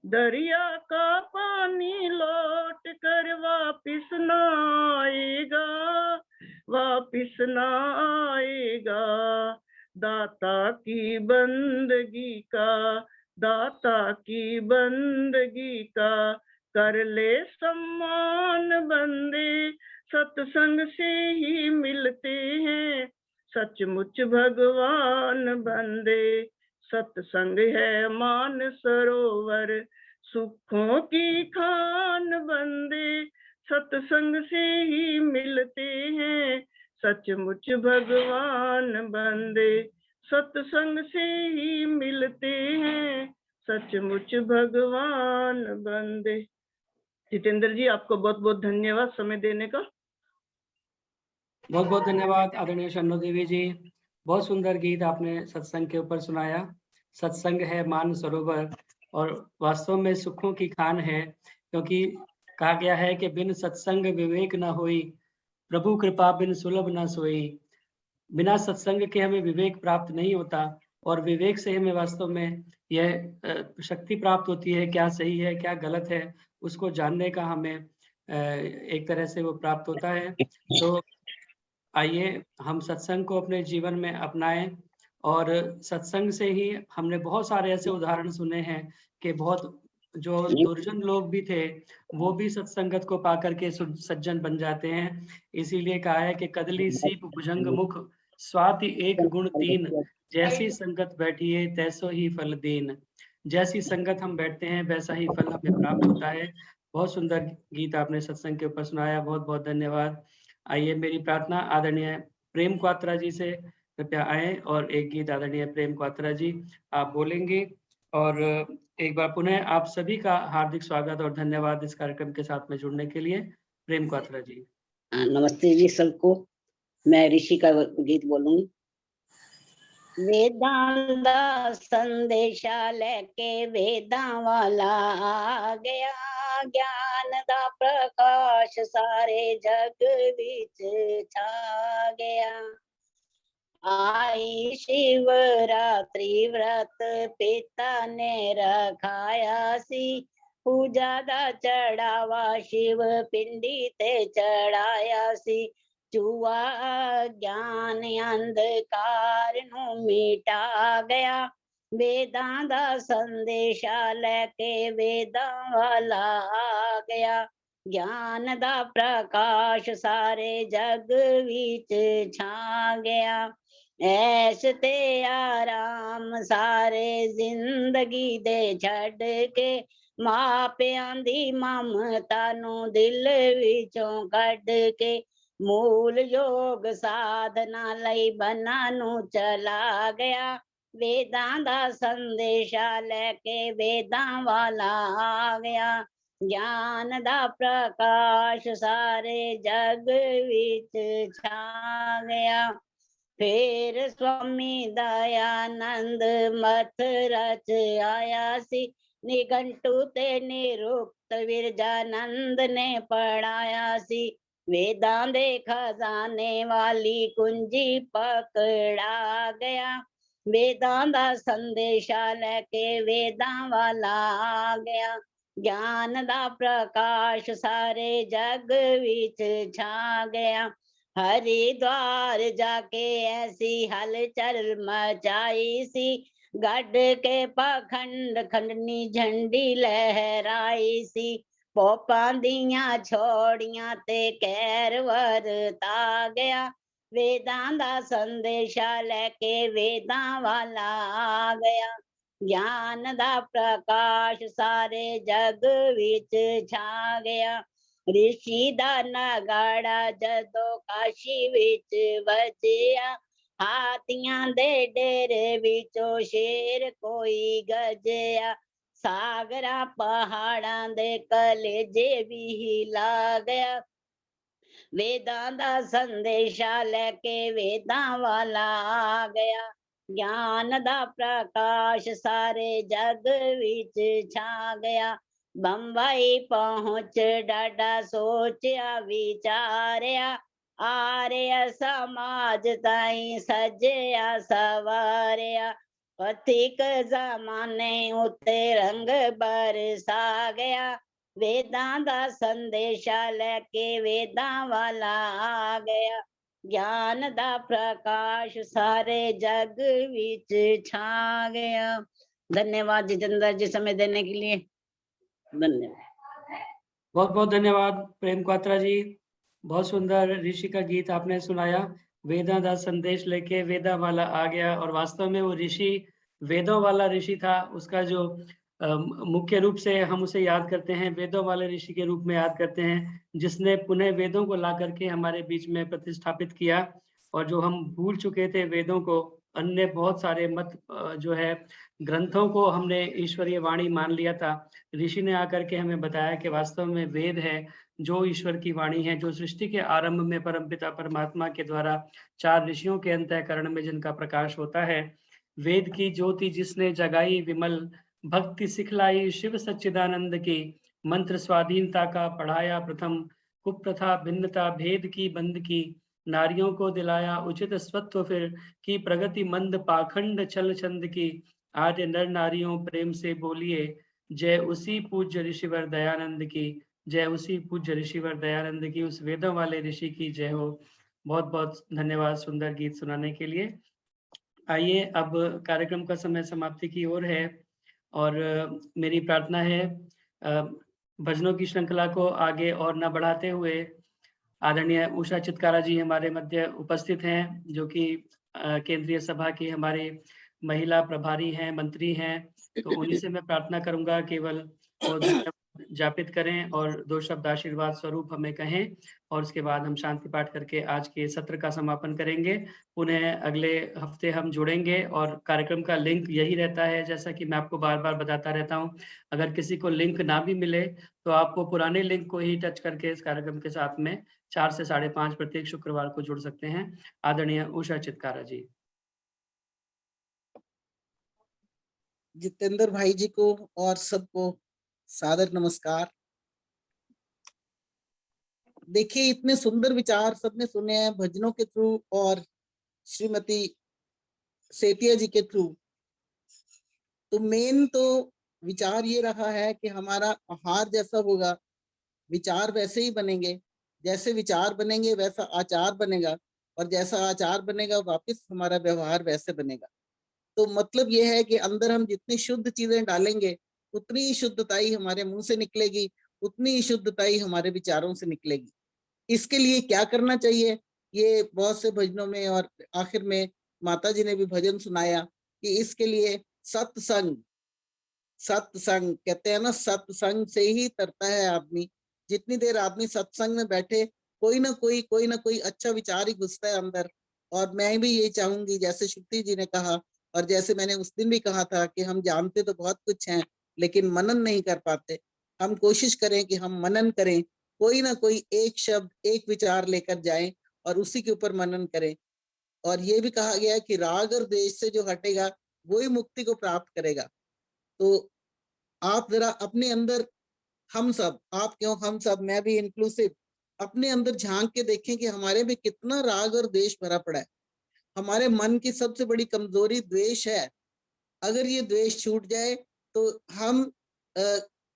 दरिया का पानी लौट कर वापिस ना आएगा, वापिस ना आएगा। दाता की बंदगी का, दाता की बंदगी का कर ले सम्मान बंदे, सत्संग से ही मिलते हैं सचमुच भगवान बंदे। सत्संग है मान सरोवर सुखों की खान बंदे, सत्संग से ही मिलते हैं सचमुच भगवान बंदे। सत्संग से ही मिलते हैं सचमुच भगवान बंदे। जितेंद्र जी आपको बहुत बहुत धन्यवाद समय देने का। बहुत बहुत धन्यवाद आदरणीय शन्नो देवी जी, बहुत सुंदर गीत आपने सत्संग के ऊपर सुनाया। सत्संग है मान सरोवर और वास्तव में सुखों की खान है, क्योंकि कहा गया है कि बिन सत्संग विवेक न होई, प्रभु कृपा बिन सुलभ न सोई। बिना सत्संग के हमें विवेक प्राप्त नहीं होता और विवेक से हमें वास्तव में यह शक्ति प्राप्त होती है, क्या सही है क्या गलत है उसको जानने का हमें एक तरह से वो प्राप्त होता है। तो आइए हम सत्संग को अपने जीवन में अपनाएं और सत्संग से ही हमने बहुत सारे ऐसे उदाहरण सुने हैं कि बहुत जो दुर्जन लोग भी थे वो भी सत्संगत को पाकर के सज्जन बन जाते हैं। इसीलिए कहा है कि कदली सीप भुजंग मुख स्वाति एक गुण तीन, जैसी संगत बैठिए तैसो ही फल दीन। जैसी संगत हम बैठते हैं वैसा ही फल हमें प्राप्त होता है। बहुत सुंदर गीत आपने सत्संग के ऊपर सुनाया, बहुत बहुत धन्यवाद। आइए मेरी प्रार्थना आदरणीय प्रेम क्वात्रा जी से कृपया आए और एक गीत आदरणीय प्रेम क्वात्रा जी आप बोलेंगे। और एक बार पुनः आप सभी का हार्दिक स्वागत और धन्यवाद इस कार्यक्रम के साथ में जुड़ने के लिए। प्रेम क्वात्रा जी। नमस्ते जी सबको। मैं ऋषि का गीत बोलूंगी। वेदांत दा संदेशा लेके वेदां वाला आ गया, ज्ञान दा प्रकाश सारे जग विच छा गया। आई शिवरात्रि व्रत पिता ने रखाया सी, पूजा दा चढ़ावा शिव पिंडी ते चढ़ाया सी। चूआ ज्ञान अंधकार नू मिटा गया, वेदां दा संदेशा लेके वेदां वाला आ गया। ज्ञान दा प्रकाश सारे जग विच छा गया। ऐश ते आराम सारे जिंदगी दे छड़ के, मापियां दी ममता नू दिल विचों कढ के, मूल योग साधना लई बना नू चला गया। वेदां दा संदेशा लेके वेदां वाला आ गया। ज्ञान दा प्रकाश सारे जग विच छा गया। फिर स्वामी दयानंद मथ रच आया सी, निघंटू ते निरुक्त विरजानंद ने पढ़ाया सी। वेदां दे खजाने वाली कुंजी पकड़ा गया, वेदां दा संदेशा लेके वेदां वाला आ गया। ज्ञान दा प्रकाश सारे जग विच छा गया। हरिद्वार जाके ऐसी हलचल मचाई सी, गढ़ के पाखंड खंडनी झंडी लहराई सी। पोपां दियां छोड़ियां ते कैर वरता गया, वेदां दा संदेशा लेके वेदां वाला आ गया। ज्ञान दा प्रकाश सारे जग विच छा गया। ऋषि दा नगाड़ा जदों काशी विच वजया, हाथियां दे डेरे विचों शेर कोई गजया। सागरा पहाड़ां दे कलेजे भी हिला गया। वेदां दा संदेशा लेके वेदां वाला आ गया। ज्ञान दा प्रकाश सारे जग विच छा गया। बंबई पहुंच डाडा सोचा विचारिया, आर्य समाज ताईं सजया सवारिया। पथिक जमाने उत्ते रंग बरसा गया। वेदां दा संदेशा लेके वेदां वाला आ गया। ज्ञान दा प्रकाश सारे जग विच छा गया। धन्यवाद जितेंद्र जी, समय देने के लिए धन्यवाद। बहुत बहुत धन्यवाद प्रेम क्वात्रा जी, बहुत सुंदर ऋषि का गीत आपने सुनाया। वेदां दा संदेश लेके वेदा वाला आ गया, और वास्तव में वो ऋषि वेदों वाला ऋषि था। उसका जो मुख्य रूप से हम उसे याद करते हैं, वेदों वाले ऋषि के रूप में याद करते हैं, जिसने पुनः वेदों को ला करके हमारे बीच में प्रतिष्ठापित किया। और जो हम भूल चुके थे वेदों को, अन्य बहुत सारे मत जो है ग्रंथों को हमने ईश्वरीय वाणी मान लिया था। ऋषि ने आकर के हमें बताया कि वास्तव में वेद है जो ईश्वर की वाणी है, जो सृष्टि के आरंभ में परमपिता परमात्मा के द्वारा 4 ऋषियों के अंतःकरण में जिनका प्रकाश होता है। वेद की ज्योति जिसने जगाई विमल, भक्ति सिखलाई शिव सच्चिदानंद की, मंत्र स्वाधीनता का पढ़ाया प्रथम, कुप्रथा भिन्नता भेद की बंद की, नारियों को दिलाया उचित स्वत्व फिर, की प्रगति मंद पाखंड छल छंद की, आर्य नर नारियों प्रेम से बोलिए, जय उसी पूज्य ऋषिवर दयानंद की, जय उसी पूज्य ऋषिवर दयानंद की। उस वेदों वाले ऋषि की जय हो। बहुत बहुत धन्यवाद सुंदर गीत सुनाने के लिए। आइए अब कार्यक्रम का समय समाप्ति की ओर है, और मेरी प्रार्थना है भजनों की श्रृंखला को आगे और न बढ़ाते हुए आदरणीय उषा चितकारा जी हमारे मध्य उपस्थित हैं, जो कि केंद्रीय सभा की हमारी महिला प्रभारी हैं, मंत्री हैं। तो उन्हीं से मैं प्रार्थना करूंगा केवल वो धन्यवाद जापित करें और 2 शब्द आशीर्वाद स्वरूप हमें कहें, और उसके बाद हम शांति पाठ करके आज के सत्र का समापन करेंगे। पुनः अगले हफ्ते हम जुड़ेंगे, और कार्यक्रम का लिंक यही रहता है, जैसा कि मैं आपको बार बार बताता रहता हूं। अगर किसी को लिंक ना भी मिले तो आपको पुराने लिंक को ही टच करके इस कार्यक्रम के साथ में 4 से 5:30 प्रत्येक शुक्रवार को जुड़ सकते हैं। आदरणीय उषा चितकारा जी। जितेंद्र भाई जी को और सबको सादर नमस्कार। देखिए, इतने सुंदर विचार सबने सुने हैं भजनों के थ्रू और श्रीमती सेतिया जी के थ्रू। तो मेन तो विचार ये रहा है कि हमारा आहार जैसा होगा विचार वैसे ही बनेंगे, जैसे विचार बनेंगे वैसा आचार बनेगा, और जैसा आचार बनेगा वापस हमारा व्यवहार वैसे बनेगा। तो मतलब ये है कि अंदर हम जितनी शुद्ध चीजें डालेंगे उतनी ही शुद्धताई हमारे मुंह से निकलेगी, उतनी ही शुद्धताई हमारे विचारों से निकलेगी। इसके लिए क्या करना चाहिए, ये बहुत से भजनों में और आखिर में माता जी ने भी भजन सुनाया कि इसके लिए सत्संग, सत्संग कहते हैं ना, सत्संग से ही तरता है आदमी। जितनी देर आदमी सत्संग में बैठे कोई ना कोई अच्छा विचार ही घुसता है अंदर। और मैं भी ये चाहूंगी, जैसे श्रुति जी ने कहा और जैसे मैंने उस दिन भी कहा था कि हम जानते तो बहुत कुछ हैं लेकिन मनन नहीं कर पाते। हम कोशिश करें कि हम मनन करें, कोई ना कोई एक शब्द एक विचार लेकर जाएं और उसी के ऊपर मनन करें। और ये भी कहा गया है कि राग और द्वेष से जो हटेगा वही मुक्ति को प्राप्त करेगा। तो आप जरा अपने अंदर, हम सब, आप क्यों हम सब, मैं भी इंक्लूसिव, अपने अंदर झांक के देखें कि हमारे में कितना राग और द्वेष भरा पड़ा है। हमारे मन की सबसे बड़ी कमजोरी द्वेष है। अगर ये द्वेष छूट जाए तो हम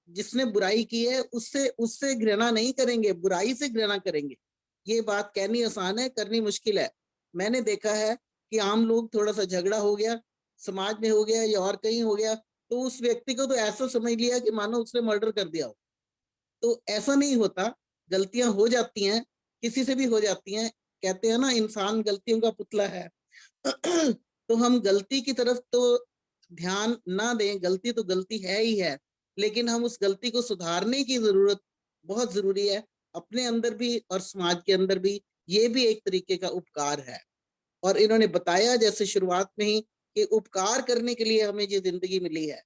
जिसने बुराई की है उससे घृणा नहीं करेंगे, बुराई से घृणा करेंगे। ये बात कहनी आसान है, करनी मुश्किल है। मैंने देखा है कि आम लोग, थोड़ा सा झगड़ा हो गया, समाज में हो गया या और कहीं हो गया, तो उस व्यक्ति को तो ऐसा समझ लिया कि मानो उसने मर्डर कर दिया हो। तो ऐसा नहीं होता, गलतियां हो जाती हैं, किसी से भी हो जाती हैं। कहते हैं ना इंसान गलतियों का पुतला है तो हम गलती की तरफ तो ध्यान ना दें, गलती तो गलती है ही है, लेकिन हम उस गलती को सुधारने की जरूरत बहुत जरूरी है, अपने अंदर भी और समाज के अंदर भी। ये भी एक तरीके का उपकार है। और इन्होंने बताया जैसे शुरुआत में ही कि उपकार करने के लिए हमें ये जिंदगी मिली है।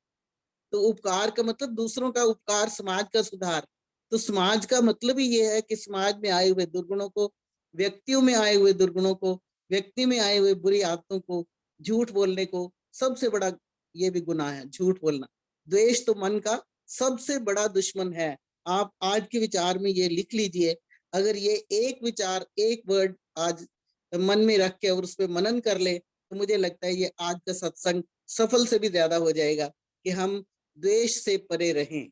तो उपकार का मतलब दूसरों का उपकार, समाज का सुधार। तो समाज का मतलब ही ये है कि समाज में आए हुए दुर्गुणों को, व्यक्तियों में आए हुए दुर्गुणों को, व्यक्ति में आए हुए बुरी आदतों को, झूठ बोलने को, सबसे बड़ा ये भी गुनाह है झूठ बोलना। द्वेष तो मन का सबसे बड़ा दुश्मन है। आप आज के विचार में ये लिख लीजिए, अगर ये एक विचार, एक वर्ड आज मन में रख के और उस पर मनन कर ले तो मुझे लगता है ये आज का सत्संग सफल से भी ज्यादा हो जाएगा कि हम द्वेष से परे रहें।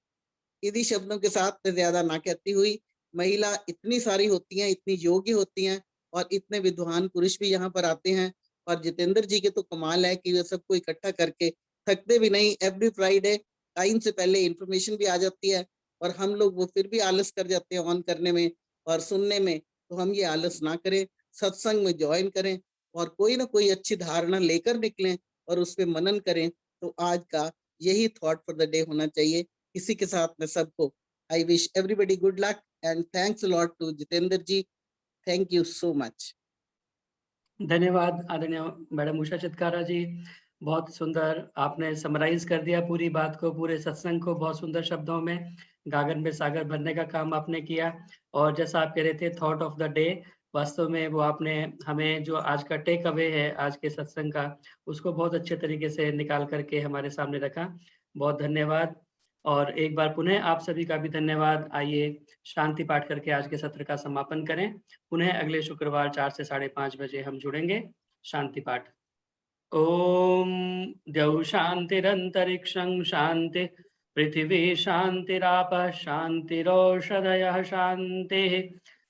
इन्हीं शब्दों के साथ मैं ज्यादा ना कहती हुई, महिला इतनी सारी होती हैं, इतनी योग्य होती हैं और इतने विद्वान पुरुष भी यहाँ पर आते हैं। और जितेंद्र जी के तो कमाल है कि वे सबको इकट्ठा करके थकते भी नहीं। एवरी फ्राइडे टाइम से पहले इंफॉर्मेशन भी आ जाती है और हम लोग वो फिर भी आलस कर जाते हैं ऑन करने में और सुनने में। तो हम ये आलस ना करें, सत्संग में ज्वाइन करें और कोई ना कोई अच्छी धारणा लेकर निकलें और उस पर मनन करें। तो आज का यही थॉट फॉर द डे होना चाहिए। इसी के साथ मैं सबको I wish everybody good luck and thanks a lot to Jitendra ji. Thank you so much. धन्यवाद आदरणीय मैडम उषा चितकारा जी, बहुत सुंदर आपने समराइज कर दिया पूरी बात को, पूरे सत्संग को बहुत सुंदर शब्दों में, गागर में सागर भरने का काम आपने किया। और जैसा आप कह रहे थे थॉट ऑफ द डे, वास्तव में वो आपने हमें जो आज का टेक अवे है आज के सत्संग का, उसको बहुत अच्छे तरीके से निकाल करके हमारे सामने रखा। बहुत धन्यवाद। और एक बार पुनः आप सभी का भी धन्यवाद। आइए शांति पाठ करके आज के सत्र का समापन करें। पुनः अगले शुक्रवार 4 से 5:30 बजे हम जुड़ेंगे। शांति पाठ। ओम द्यौ शांतिरंतरिक्षं शांति, पृथिवी शांतिरापः शांतिरोषधयः शांतिः,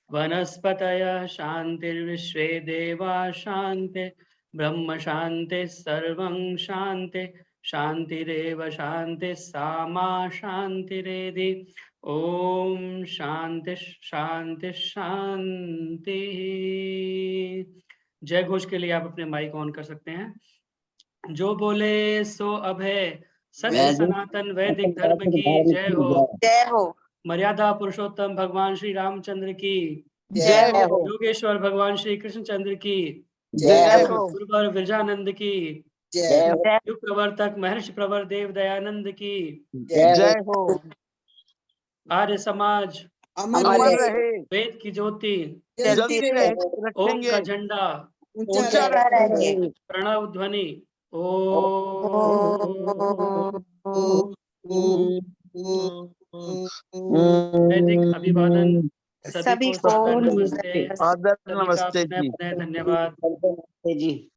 वनस्पतयः शांतिर्विश्वे देवा शांति, ब्रह्म शांति सर्वं शांति, शांतिरेव शांति सामा शांतिरेधि। ओम शांति शांति शांति। जय घोष के लिए आप अपने माइक ऑन कर सकते हैं। जो बोले सो अभय, सत्य सनातन वैदिक धर्म की जय हो। जय हो। मर्यादा पुरुषोत्तम भगवान श्री रामचंद्र की जय हो। योगेश्वर भगवान श्री कृष्ण चंद्र की जय हो। गुरुवर विरजानंद की जय हो। युग प्रवर्तक महर्षि प्रवर देव दयानंद की जय हो। आर्य समाज अमर रहे। वेद की ज्योति जलती रहे। ओम का झंडा ऊंचा रहेंगे। प्रणव ध्वनि वैदिक अभिवादन। सभी को सादर नमस्ते। सादर सभी का पुनः धन्यवाद। जी।